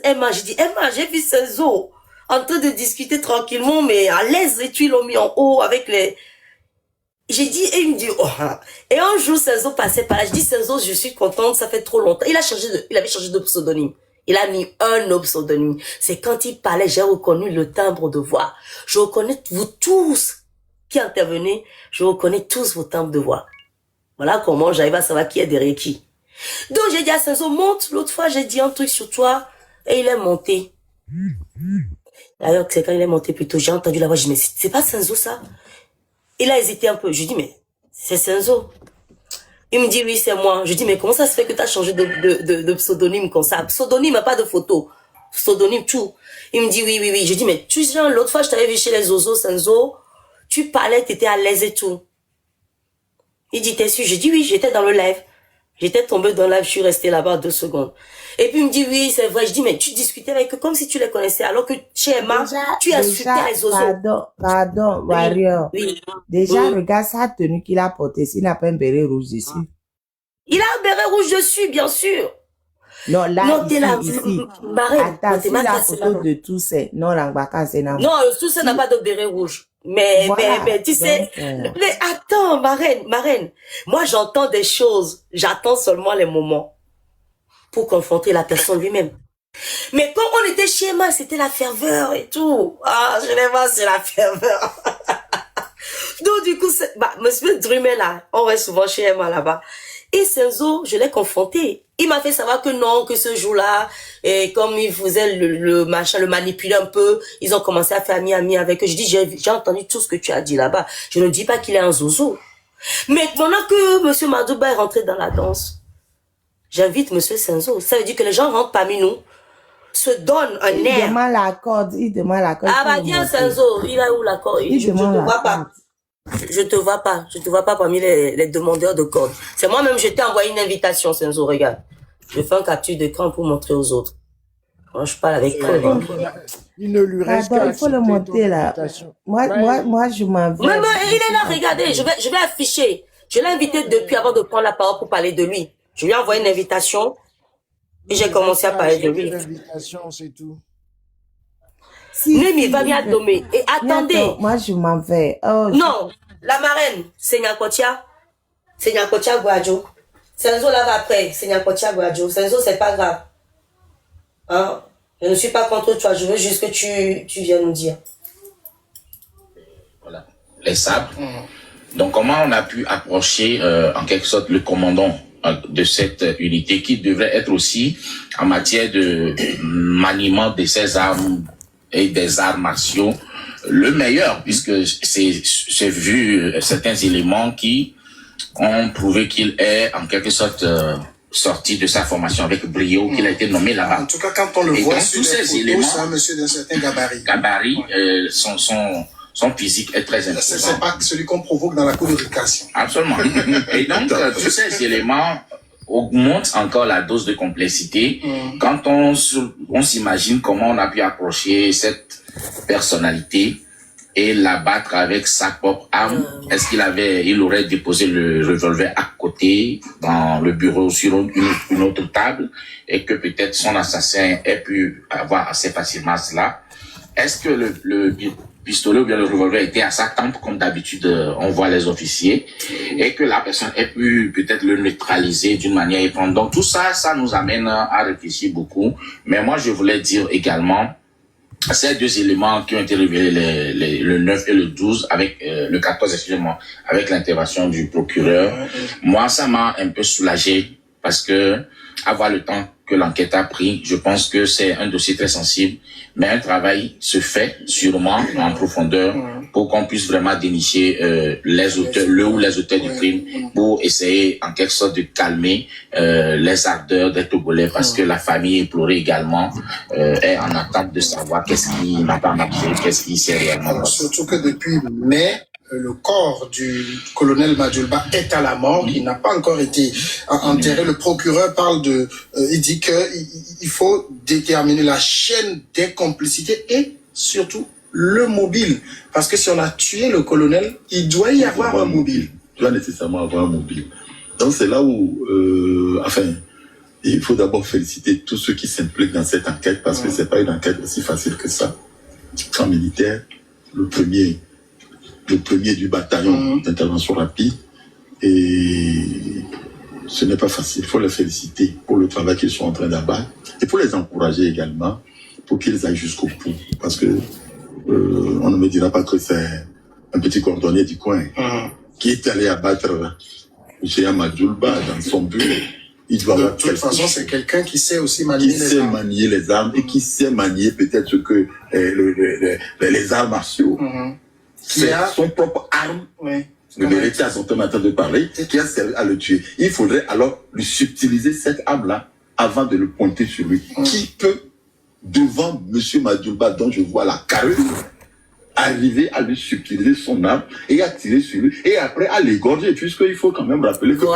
Emma. J'ai dit, Emma, j'ai vu Senzo en train de discuter tranquillement, mais à l'aise, et tu l'as mis en haut avec les... J'ai dit, et il me dit, oh. Et un jour, Senzo passait par là. Je dis, Senzo, je suis contente, ça fait trop longtemps. Il avait changé de pseudonyme. Il a mis un autre pseudonyme. C'est quand il parlait, j'ai reconnu le timbre de voix. Je reconnais vous tous qui intervenez, je reconnais tous vos timbres de voix. Voilà comment j'arrive à savoir qui est derrière qui. Donc, j'ai dit à Senzo, monte. L'autre fois, j'ai dit un truc sur toi, et il est monté. D'ailleurs, c'est quand il est monté plutôt, j'ai entendu la voix, je dis, mais c'est pas Senzo, ça? Il a hésité un peu. Je lui dis, mais c'est Senzo. Il me dit, oui, c'est moi. Je dis, mais comment ça se fait que tu as changé de pseudonyme comme ça? Pseudonyme, pas de photo. Pseudonyme, tout. Il me dit, oui. Je dis, mais tu sais, l'autre fois, je t'avais vu chez les Ozo, Senzo. Tu parlais, tu étais à l'aise et tout. Il dit, t'es sûr? Je dis, oui, j'étais dans le live. J'étais tombé dans le live, je suis resté là-bas 2 secondes. Et puis il me dit, oui, c'est vrai. Je dis, mais tu discutais avec eux comme si tu les connaissais, alors que chez Emma, tu insultais les Ozo. Pardon, Warrior. Oui. Déjà, regarde sa tenue qu'il a portée, s'il n'a pas un béret rouge dessus. Il a un béret rouge dessus, bien sûr. Non, là, Non, t'es là. ici. Marraine, Attends, c'est la photo de tous ces. Non, l'Angbaka, c'est non. Non, tout ça n'a pas de béret rouge. Mais, Voilà. mais, tu sais, mais attends, Marraine. Moi, j'entends des choses. J'attends seulement les moments pour confronter la personne lui-même. Mais quand on était chez Emma, c'était la ferveur et tout. Ah, je vais voir, c'est la ferveur. Donc, du coup, monsieur Drumet, là, on va souvent chez Emma, là-bas. Et Senzo, je l'ai confronté. Il m'a fait savoir que non, que ce jour-là, et comme il faisait le machin, le manipuler un peu, ils ont commencé à faire ami avec eux. Je dis, j'ai entendu tout ce que tu as dit là-bas. Je ne dis pas qu'il est un zozo. Mais pendant que monsieur Madjouba est rentré dans la danse, j'invite monsieur Senzo. Ça veut dire que les gens rentrent parmi nous, se donnent un Il air. demande la corde, il demande la corde. Ah bah tiens Senzo, il a où la corde? Je te vois pas. Je te vois pas parmi les demandeurs de corde. C'est moi-même, je t'ai envoyé une invitation, Senzo, regarde. Je fais un capture d'écran pour montrer aux autres. Quand je parle avec eux. Il ne lui reste qu'à il faut le monter là. Moi, je m'en vais. Maman, il est là, regardez, je vais afficher. Je l'ai invité depuis avant de prendre la parole pour parler de lui. Je lui ai envoyé une invitation et j'ai commencé à parler de lui. L'invitation, c'est tout. Némi va bien dommer. Et attendez. Moi, je m'en vais. Oh, non, la marraine, c'est Nyakotia. C'est Nyakotia Guadjo. Senzo là va après. C'est Nyakotia Guadjo. Senzo, c'est pas grave. Hein? Je ne suis pas contre toi. Je veux juste que tu viennes nous dire. Voilà. Les sabres. Donc, comment on a pu approcher, en quelque sorte, le commandant de cette unité qui devrait être aussi, en matière de maniement de ces armes et des arts martiaux, le meilleur, puisque c'est vu certains éléments qui ont prouvé qu'il est en quelque sorte sorti de sa formation avec brio, qu'il a été nommé là-bas. En tout cas, quand on le voit sur tous ces les éléments, photos, c'est un monsieur d'un certain gabarit. Son physique est très imposant. C'est pas celui qu'on provoque dans la cour de récréation. Absolument. Et donc, tous ces éléments augmentent encore la dose de complexité quand on s'imagine comment on a pu approcher cette personnalité et l'abattre avec sa propre arme? Est-ce il aurait déposé le revolver à côté dans le bureau sur une autre table et que peut-être son assassin ait pu avoir assez facilement cela? Est-ce que le pistolet ou bien le revolver était à sa tempe comme d'habitude on voit les officiers et que la personne ait pu peut-être le neutraliser d'une manière étrange? Donc tout ça, ça nous amène à réfléchir beaucoup. Mais moi je voulais dire également ces deux éléments qui ont été révélés le 9 et le 12 avec le 14, excusez-moi, avec l'intervention du procureur. Moi, ça m'a un peu soulagé parce que avoir le temps que l'enquête a pris, je pense que c'est un dossier très sensible, mais un travail se fait sûrement en profondeur pour qu'on puisse vraiment dénicher les auteurs, les auteurs du crime, pour essayer en quelque sorte de calmer les ardeurs des Togolais, parce que la famille éplorée également est en attente de savoir qu'est-ce qui n'a pas marché, qu'est-ce qui s'est réellement passé. Surtout que depuis mai, le corps du colonel Madjoulba est à la morgue, il n'a pas encore été enterré. Le procureur parle il dit qu'il faut déterminer la chaîne des complicités et surtout le mobile. Parce que si on a tué le colonel, il doit y avoir un mobile. Tu dois nécessairement avoir un mobile. Donc c'est là où, il faut d'abord féliciter tous ceux qui s'impliquent dans cette enquête, parce que c'est pas une enquête aussi facile que ça. Camp militaire, le premier du bataillon d'intervention rapide, et ce n'est pas facile. Il faut les féliciter pour le travail qu'ils sont en train d'abattre et pour les encourager également pour qu'ils aillent jusqu'au bout, parce que on ne me dira pas que c'est un petit cordonnier du coin qui est allé abattre Géant Madjoulba dans son bureau. Il doit De toute façon, c'est quelqu'un qui sait aussi manier les armes et qui sait manier peut-être ce que les arts martiaux. C'est son propre arme. Le vérité à son temps en train de parler, qui a servi à le tuer. Il faudrait alors lui subtiliser cette arme-là avant de le pointer sur lui. Qui peut, devant M. Madjoulba, dont je vois la carrure, arriver à lui subtiliser son arme et à tirer sur lui et après à l'égorger, puisqu'il faut quand même rappeler que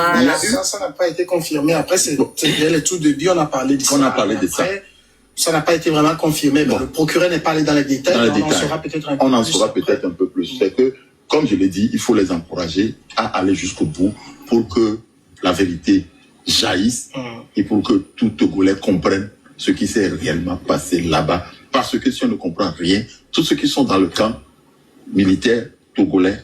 ça n'a pas été confirmé. Après, c'est le tout début, on a parlé de ça. Ça n'a pas été vraiment confirmé. Bon. Le procureur n'est pas allé dans les détails. On en saura peut-être un peu plus. C'est que, comme je l'ai dit, il faut les encourager à aller jusqu'au bout pour que la vérité jaillisse et pour que tout Togolais comprenne ce qui s'est réellement passé là-bas. Parce que si on ne comprend rien, tous ceux qui sont dans le camp militaire togolais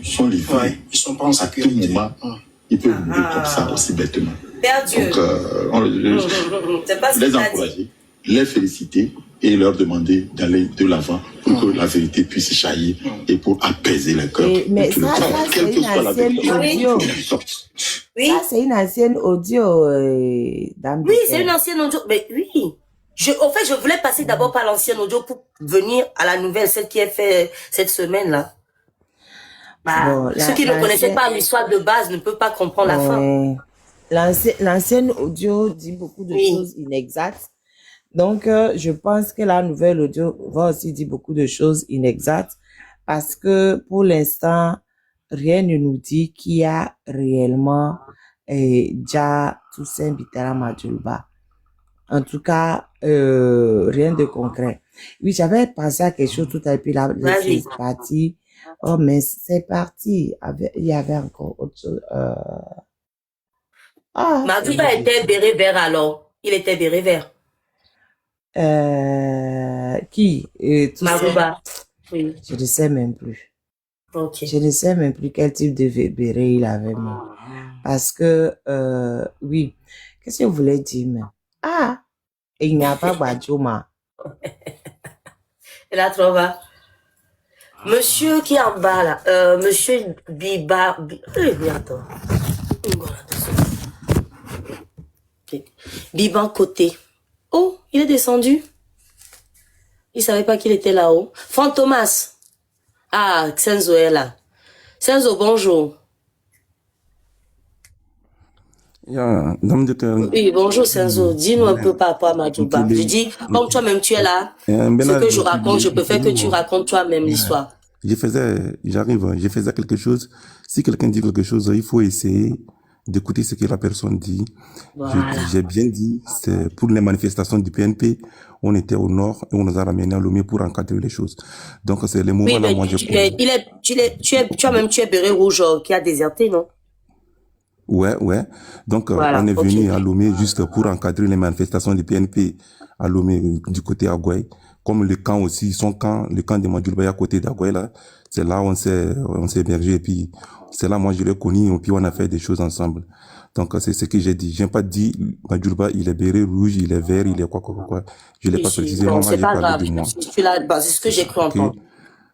sont livrés. Ils sont pas en sécurité. À tout moment, ils peuvent mourir comme ça aussi bêtement. Donc, les encourager, les féliciter et leur demander d'aller de l'avant pour que la vérité puisse jaillir et pour apaiser les cœurs. Mais ça, c'est une ancienne audio. Ça, c'est une ancienne audio, dame. Oui, c'est une ancienne audio. Mais oui. En fait, je voulais passer d'abord par l'ancienne audio pour venir à la nouvelle, celle qui est faite cette semaine-là. Ceux qui ne connaissaient pas l'histoire de base ne peuvent pas comprendre la fin. L'ancienne audio dit beaucoup de choses inexactes. Donc, je pense que la nouvelle audio va aussi dire beaucoup de choses inexactes parce que pour l'instant, rien ne nous dit qu'il y a réellement déjà Toussaint Bitara Madjoulba. En tout cas, rien de concret. Oui, j'avais pensé à quelque chose tout à l'heure, puis là, c'est parti. Oh, mais c'est parti. Il y avait encore autre chose. Madjoulba était béret vert alors. Il était béret vert. Qui Madjoulba. Oui. Je ne sais même plus. Okay. Je ne sais même plus quel type de béret il avait mis. Parce que, oui. Qu'est-ce que vous voulez dire, même? Il n'y a pas Badjouma. Et là, tu vas. Monsieur qui est en bas, là. Monsieur Biba. Attends. Biban côté. Oh, il est descendu. Il savait pas qu'il était là-haut. Fantomas. Senzo est là. Senzo, bonjour. Oui, bonjour Senzo. Dis-nous un peu par rapport à Madjoulba. Je dis, comme toi-même tu es là, ce que je raconte, je préfère que tu racontes toi-même l'histoire. Je faisais quelque chose. Si quelqu'un dit quelque chose, il faut essayer d'écouter ce que la personne dit. Voilà. J'ai bien dit, c'est pour les manifestations du PNP, on était au nord et on nous a ramenés à Lomé pour encadrer les choses. Donc, c'est les moments Oui, là, mais moi, j'ai connu. tu as même tué Béret Rouge qui a déserté, non? Ouais, ouais. Donc, on Voilà, est ok. venu à Lomé juste pour encadrer les manifestations du PNP à Lomé, du côté Agouaï. Comme le camp aussi, son camp, le camp de Madjoulba à côté d'Agouaï, là. C'est là où on s'est hébergé. Et puis, c'est là, moi, je l'ai connu. Et puis, on a fait des choses ensemble. Donc, c'est ce que j'ai dit. J'ai pas dit, Madjoulba, il est béret rouge, il est vert, il est quoi. Je l'ai pas précisé. Non, Moi, c'est j'ai pas parlé grave. de moi. C'est ce que j'ai cru Ok. entendre.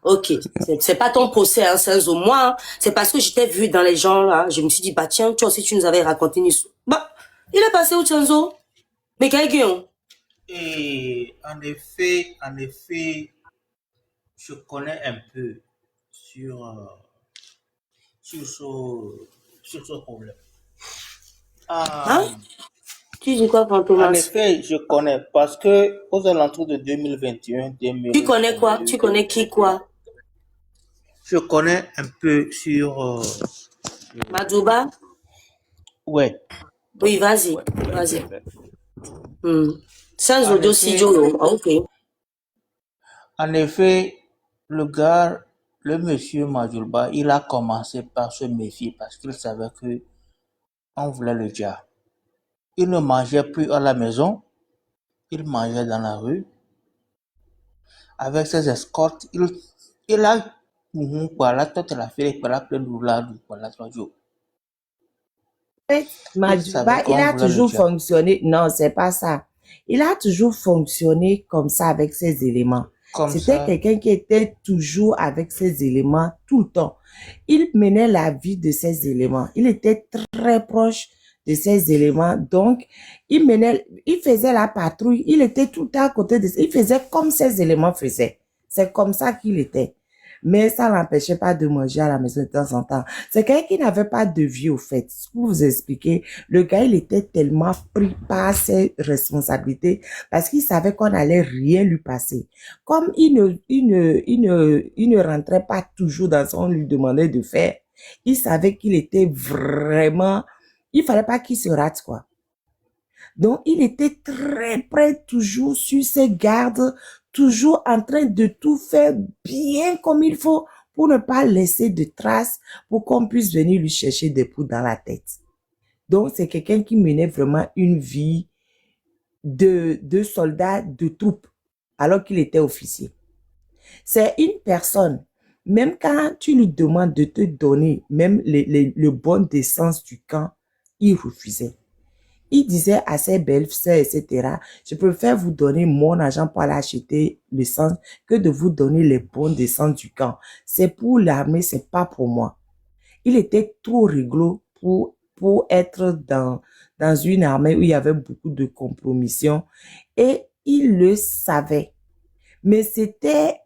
Ok, c'est pas ton procès, hein, Senzo. Moi, hein, c'est parce que j'étais vu dans les gens, là, je me suis dit, bah tiens, toi aussi, tu nous avais raconté une histoire. Bah, il est passé où, Senzo? Mais quelqu'un. Et en effet, je connais un peu sur ce problème. Hein? Tu dis quoi, En Fantomas? effet, je connais parce que aux alentours de 2021, Tu connais quoi? 2022, Tu connais qui, quoi? je connais un peu sur Madouba? ouais. Oui, vas-y, Ouais. vas-y. Senzo En Dossi effet, Diolo, ok. en effet, le monsieur Majulba, il a commencé par se méfier parce qu'il savait que on voulait le diable. Il ne mangeait plus à la maison, il mangeait dans la rue. Avec ses escortes, il a la tête la fille pour la pleine douleur pour la 3 jours. Madjuba, il a toujours fonctionné. Non, c'est pas ça. Il a toujours fonctionné comme ça avec ses éléments. C'était quelqu'un qui était toujours avec ses éléments tout le temps. Il menait la vie de ses éléments. Il était très proche de ses éléments. Donc, il faisait la patrouille. Il était tout le temps à côté de... Il faisait comme ses éléments faisaient. C'est comme ça qu'il était. Mais ça l'empêchait pas de manger à la maison de temps en temps. C'est quelqu'un qui n'avait pas de vie, au fait. Pour vous expliquer, le gars, il était tellement pris par ses responsabilités parce qu'il savait qu'on allait rien lui passer. Comme il ne rentrait pas toujours dans ce qu'on lui demandait de faire, il savait qu'il était vraiment... Il fallait pas qu'il se rate, quoi. Donc, il était très près, toujours sur ses gardes, toujours en train de tout faire bien comme il faut pour ne pas laisser de traces, pour qu'on puisse venir lui chercher des poux dans la tête. Donc, c'est quelqu'un qui menait vraiment une vie de soldat de troupe, alors qu'il était officier. C'est une personne, même quand tu lui demandes de te donner même le bon d'essence du camp, il refusait. Il disait à ses belles-sœurs, etc., je préfère vous donner mon argent pour aller acheter l'essence que de vous donner les bons d'essence du camp. C'est pour l'armée, c'est pas pour moi. Il était trop rigolo pour être dans une armée où il y avait beaucoup de compromissions et il le savait. Mais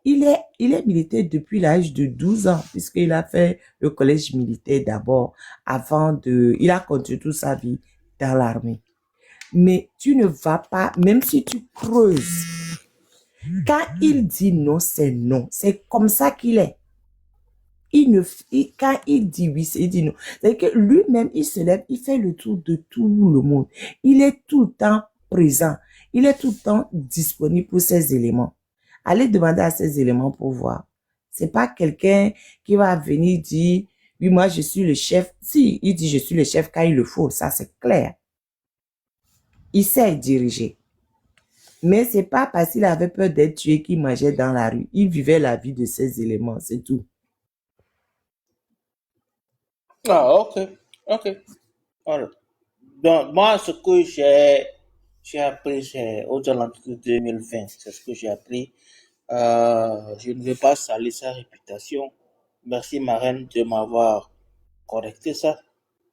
il est militaire depuis l'âge de 12 ans, puisqu'il a fait le collège militaire d'abord, il a continué toute sa vie dans l'armée. Mais tu ne vas pas, même si tu creuses, quand il dit non, c'est non. C'est comme ça qu'il est. Quand il dit oui, il dit non. C'est-à-dire que lui-même, il se lève, il fait le tour de tout le monde. Il est tout le temps présent. Il est tout le temps disponible pour ses éléments. Allez demander à ses éléments pour voir. C'est pas quelqu'un qui va venir dire, oui, moi, je suis le chef. Si, il dit, je suis le chef quand il le faut. Ça, c'est clair. Il sait diriger. Mais c'est pas parce qu'il avait peur d'être tué qu'il mangeait dans la rue. Il vivait la vie de ses éléments, c'est tout. Ah, ok. Alors, donc, moi, ce que j'ai appris, c'est aux alentours de 2020. C'est ce que j'ai appris. Je ne vais pas salir sa réputation. Merci, ma reine, de m'avoir correcté ça.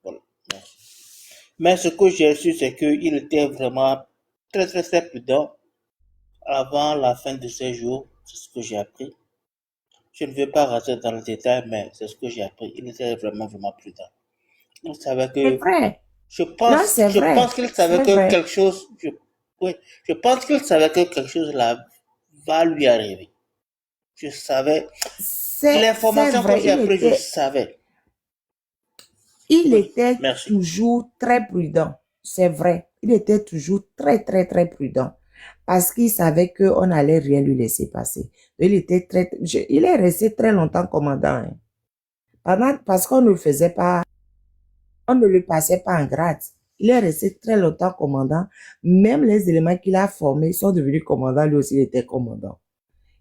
Voilà, merci. Mais ce que j'ai su, c'est qu'il était vraiment très, très, très prudent avant la fin de ses jours. C'est ce que j'ai appris. Je ne vais pas rentrer dans le détail, mais c'est ce que j'ai appris. Il était vraiment, vraiment prudent. Il savait que... C'est vrai. Je pense qu'il savait que quelque chose... je pense qu'il savait que quelque chose là va lui arriver. Je savais. L'information que j'ai apprise, je savais. Il était toujours très prudent. C'est vrai. Il était toujours très, très, très prudent. parce qu'il savait qu'on n'allait rien lui laisser passer. Il était il est resté très longtemps commandant. Hein. Parce qu'on ne le faisait pas, on ne le passait pas en grade. Il est resté très longtemps commandant. Même les éléments qu'il a formés sont devenus commandants. Lui aussi, il était commandant.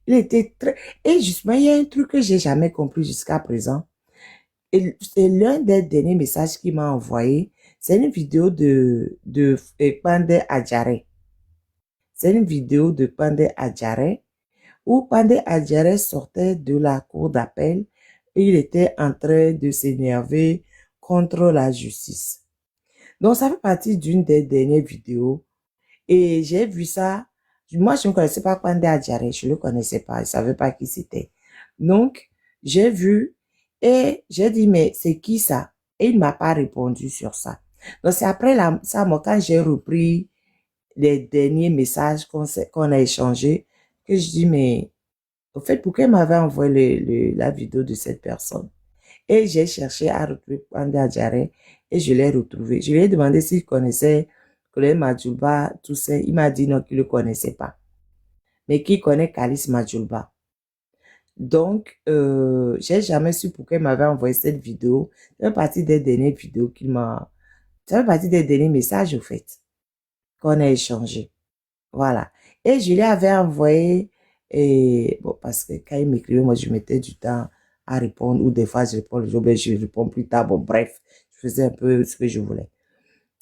Il était très... Et justement, il y a un truc que j'ai jamais compris jusqu'à présent. Et c'est l'un des derniers messages qu'il m'a envoyé. C'est une vidéo de Pandé Adjare. C'est une vidéo de Pandé Adjare où Pandé Adjare sortait de la cour d'appel et il était en train de s'énerver contre la justice. Donc, ça fait partie d'une des dernières vidéos. Et j'ai vu ça. Moi, je ne connaissais pas Pandé Adjare. Je ne le connaissais pas. Je ne savais pas qui c'était. Donc, j'ai vu et j'ai dit, mais c'est qui ça? Et il ne m'a pas répondu sur ça. Donc, c'est après ça, moi, quand j'ai repris les derniers messages qu'on a échangés, que je dis, mais au fait, pourquoi il m'avait envoyé la vidéo de cette personne? Et j'ai cherché à retrouver Pandé Adjare et je l'ai retrouvé. Je lui ai demandé s'il connaissait Colonel Madjulba, tout ça. Il m'a dit non, qu'il ne le connaissait pas. Mais qu'il connaît Kalis Madjulba. Donc, j'ai jamais su pourquoi il m'avait envoyé cette vidéo. Ça fait partie des dernières vidéos ça fait partie des derniers messages, au fait, qu'on a échangé. Voilà. Et je lui avais envoyé, bon, parce que quand il m'écrivait, moi, je mettais du temps à répondre, ou des fois, je réponds le jour, ben, je réponds plus tard. Bon, bref, je faisais un peu ce que je voulais.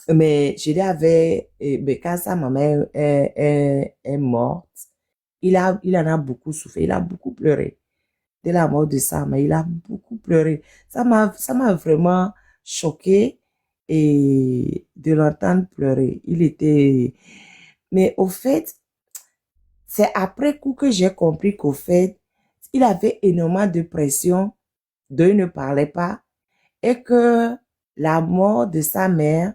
Mais je lui avais, mais quand sa maman est morte, il en a beaucoup souffert, il a beaucoup pleuré. Dès la mort de sa mère, il a beaucoup pleuré. Ça m'a vraiment choqué et de l'entendre pleurer. Mais au fait, c'est après coup que j'ai compris qu'au fait, il avait énormément de pression, il ne parlait pas, et que la mort de sa mère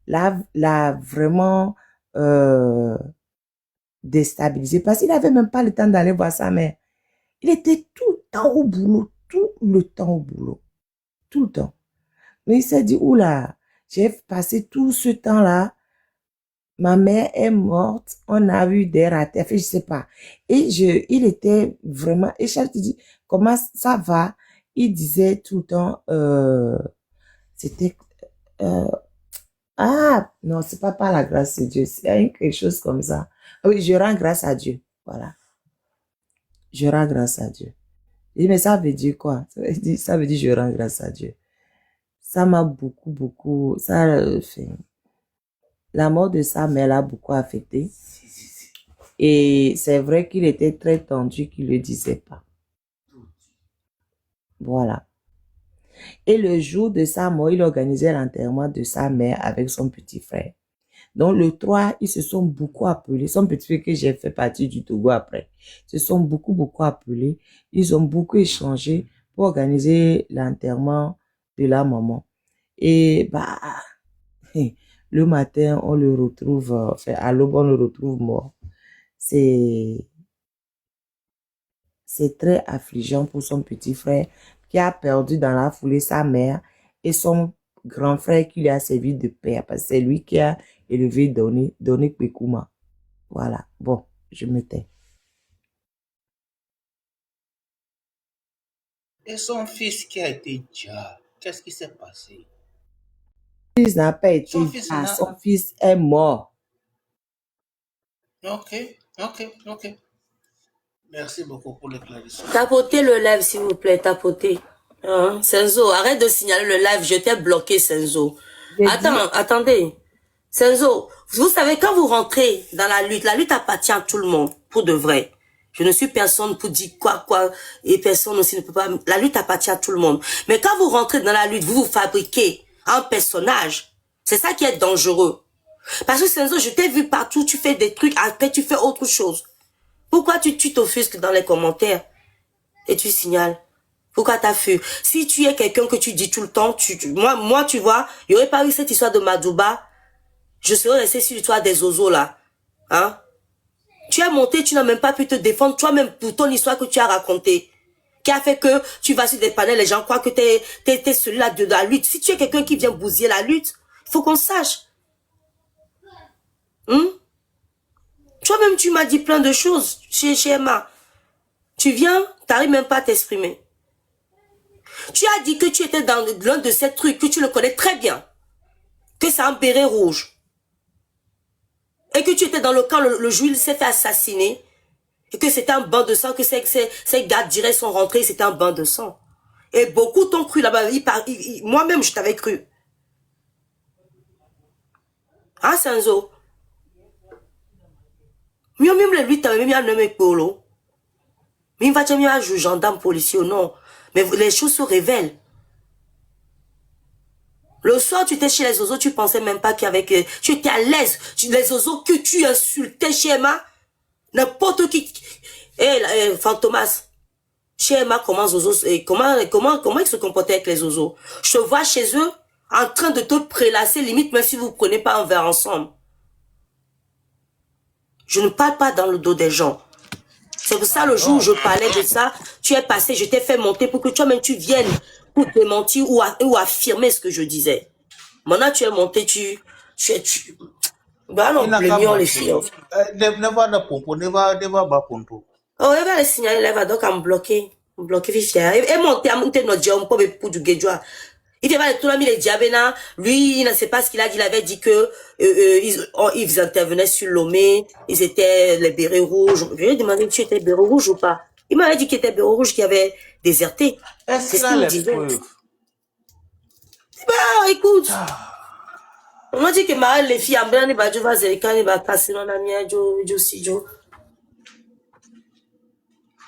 l'a vraiment déstabilisé, parce qu'il n'avait même pas le temps d'aller voir sa mère. Il était tout le temps au boulot, tout le temps au boulot, tout le temps. Mais il s'est dit, oula, j'ai passé tout ce temps-là, ma mère est morte, on a eu des ratés, je sais pas. Et il était vraiment, et je te dis, comment ça va? Il disait tout le temps, c'était, non, c'est pas par la grâce de Dieu, c'est quelque chose comme ça. Oui, je rends grâce à Dieu, voilà. Je rends grâce à Dieu. Mais ça veut dire quoi? Ça veut dire je rends grâce à Dieu. Ça m'a beaucoup, la mort de sa mère l'a beaucoup affecté. Et c'est vrai qu'il était très tendu, qu'il ne le disait pas. Voilà. Et le jour de sa mort, il organisait l'enterrement de sa mère avec son petit frère. Donc le 3, ils se sont beaucoup appelés. Son petit frère que j'ai fait partie du Togo après. Ils se sont beaucoup appelés. Ils ont beaucoup échangé pour organiser l'enterrement de la maman. Et le matin, on le retrouve, à l'aube, on le retrouve mort. C'est très affligeant pour son petit frère qui a perdu dans la foulée sa mère et son grand frère qui lui a servi de père, parce que c'est lui qui a élevé Donné Kwekouma. Voilà. Bon, je me tais. Et son fils qui a été déjà, qu'est-ce qui s'est passé? Son fils n'a pas été son fils est mort. Ok. Merci beaucoup pour l'éclaircissement. Tapotez le live, s'il vous plaît, tapotez. Hein? Senzo, arrête de signaler le live, je t'ai bloqué, Senzo. Attendez. Senzo, vous savez, quand vous rentrez dans la lutte appartient à tout le monde, pour de vrai. Je ne suis personne pour dire quoi, et personne aussi ne peut pas. La lutte appartient à tout le monde. Mais quand vous rentrez dans la lutte, vous fabriquez un personnage. C'est ça qui est dangereux. Parce que Senzo, je t'ai vu partout, tu fais des trucs, après tu fais autre chose. Pourquoi tu t'offusques dans les commentaires et tu signales? Pourquoi t'as fait? Si tu es quelqu'un que tu dis tout le temps, moi, tu vois, il n'y aurait pas eu cette histoire de Madjulba. Je serais resté sur l'histoire des ozos là. Hein? Tu es monté, tu n'as même pas pu te défendre toi-même pour ton histoire que tu as racontée. Qui a fait que tu vas sur des panels, les gens croient que t'es celui-là de la lutte. Si tu es quelqu'un qui vient bousiller la lutte, il faut qu'on sache. Toi-même, tu m'as dit plein de choses chez Emma. Tu viens, t'arrives même pas à t'exprimer. Tu as dit que tu étais dans l'un de ces trucs, que tu le connais très bien. Que c'est un béret rouge. Et que tu étais dans le camp, le jour où il s'est fait assassiner. Et que c'était un bain de sang, que ces gardes diraient sont rentrés, c'était un bain de sang. Et beaucoup t'ont cru là-bas. Moi-même, je t'avais cru. Hein, Sanzo? Mieux même lui, t'avais mis un homme polo. Mais il va te mettre un gendarme policier ou non. Mais les choses se révèlent. Le soir, tu étais chez les Ozo, tu pensais même pas qu'avec... Tu étais à l'aise. Les Ozo que tu insultais chez Emma, n'importe qui... Fantomas, chez Emma, comment ils se comportaient avec les Ozo? Je te vois chez eux, en train de te prélasser, limite même si vous prenez pas un verre ensemble. Je ne parle pas dans le dos des gens. C'est pour ça, le jour où je parlais de ça, tu es passé, je t'ai fait monter pour que toi-même tu viennes pour démentir ou affirmer ce que je disais. Maintenant, tu es monté, bah non, plaignons les filles. Oh, elle va les signaler, elle va donc à me bloquer. Et monter à monter notre diable, pour du guéjoie. Il fait pas tout l'ami les diabénas. Lui, il ne sait pas ce qu'il a dit. Il avait dit que ils intervenaient sur Lomé. Ils étaient les bérets rouges. Je lui ai demandé si tu étais béret rouge ou pas. Il m'avait dit qu'il était béret rouge, qui avait déserté. C'est ce qu'il me disait. Bah, écoute. On m'a dit que les filles, Ambrane, je vais zélikan, va casser mon ami, jo si jo.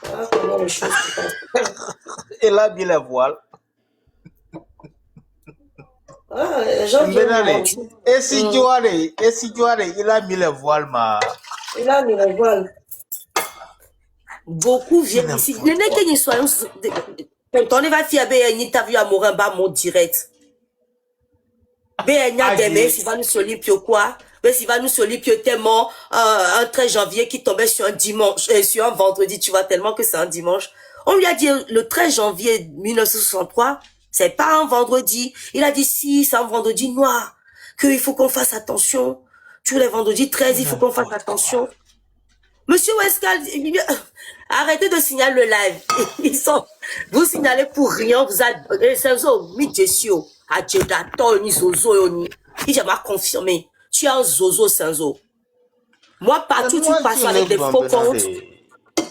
Ah, comment les choses se passent. Elle a mis les voiles. Ah, les gens viennent. Et si tu as il a mis les voiles, ma. Il a mis les voiles. Beaucoup viennent ici. Ne n'est qu'une histoire. Quand on va faire une interview à Morimba, mon direct. Ben, il y a des mecs, il va nous solipier quoi? Ben, il va nous solipier tellement, un 13 janvier qui tombait sur un dimanche, sur un vendredi, tu vois, tellement que c'est un dimanche. On lui a dit, le 13 janvier 1963, c'est pas un vendredi. Il a dit, si, c'est un vendredi noir. Qu'il faut qu'on fasse attention. Tous les vendredis 13, il faut qu'on fasse attention. Monsieur Westcal, arrêtez de signaler le live. Vous signalez pour rien, vous avez, c'est un mi-tessio. Il m'a confirmé. Tu es un zozo, Sanzo. Moi, partout tu passes avec des faux comptes,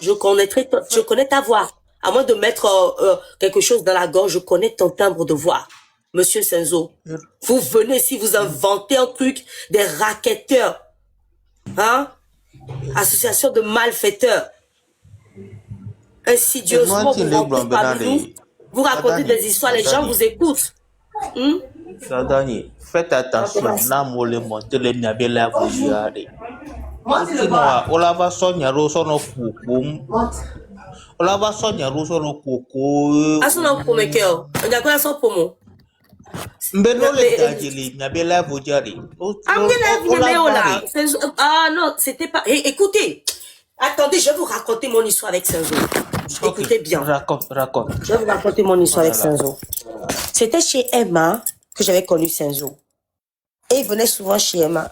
je connais ta voix. À moins de mettre quelque chose dans la gorge, je connais ton timbre de voix. Monsieur Sanzo, vous venez ici, vous inventez un truc, des racketteurs. Hein? Association de malfaiteurs. Insidieusement, vous rentrez parmi nous. Vous racontez des histoires, les gens vous écoutent. Faites attention, namole montele miabela vujiare. Olava sonya rosono kukum. Olava sonya rosono kuku. Asuna pomekeo. Ngakula so pomo. Mbeno le tajili miabela vujiare. Ah non, c'était pas. Écoutez. Attendez, je vais vous raconter mon histoire avec Sanzo. Écoutez bien. Raconte. Je vais vous raconter mon histoire avec Sanzo. C'était chez Emma que j'avais connu Sanzo. Et il venait souvent chez Emma.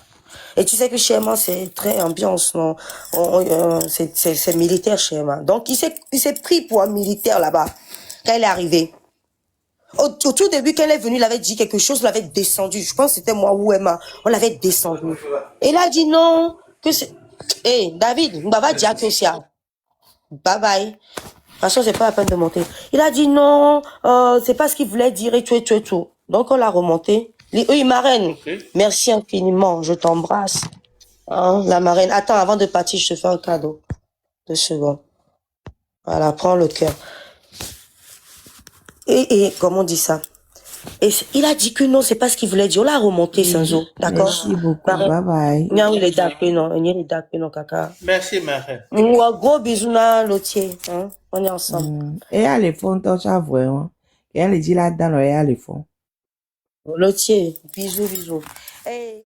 Et tu sais que chez Emma, c'est très ambiance, non? C'est militaire chez Emma. Donc, il s'est pris pour un militaire là-bas. Quand il est arrivé. Au tout début, quand elle est venue, il avait dit quelque chose, il l'avait descendu. Je pense que c'était moi ou Emma. On l'avait descendu. Et il a dit non, que c'est... Hey, David, on va dire que c'est... Bye bye. De toute façon, c'est pas la peine de monter. Il a dit non, c'est pas ce qu'il voulait dire et tout. Donc, on l'a remonté. Il marraine. Okay. Merci infiniment, je t'embrasse. Hein, la marraine. Attends, avant de partir, je te fais un cadeau. 2 secondes. Voilà, prends le cœur. Et comment on dit ça? Et il a dit que non, c'est pas ce qu'il voulait dire. On l'a remonté, Sanzo. D'accord? Merci beaucoup. Bye bye. Non, il est d'accord, non, caca. Merci, marraine. Gros bisous, Lotier. Hein? On est ensemble. Et à les fonds, toi, tu as vraiment. Et elle dit là-dedans, et à les fonds. Lotier, bisous. Hey.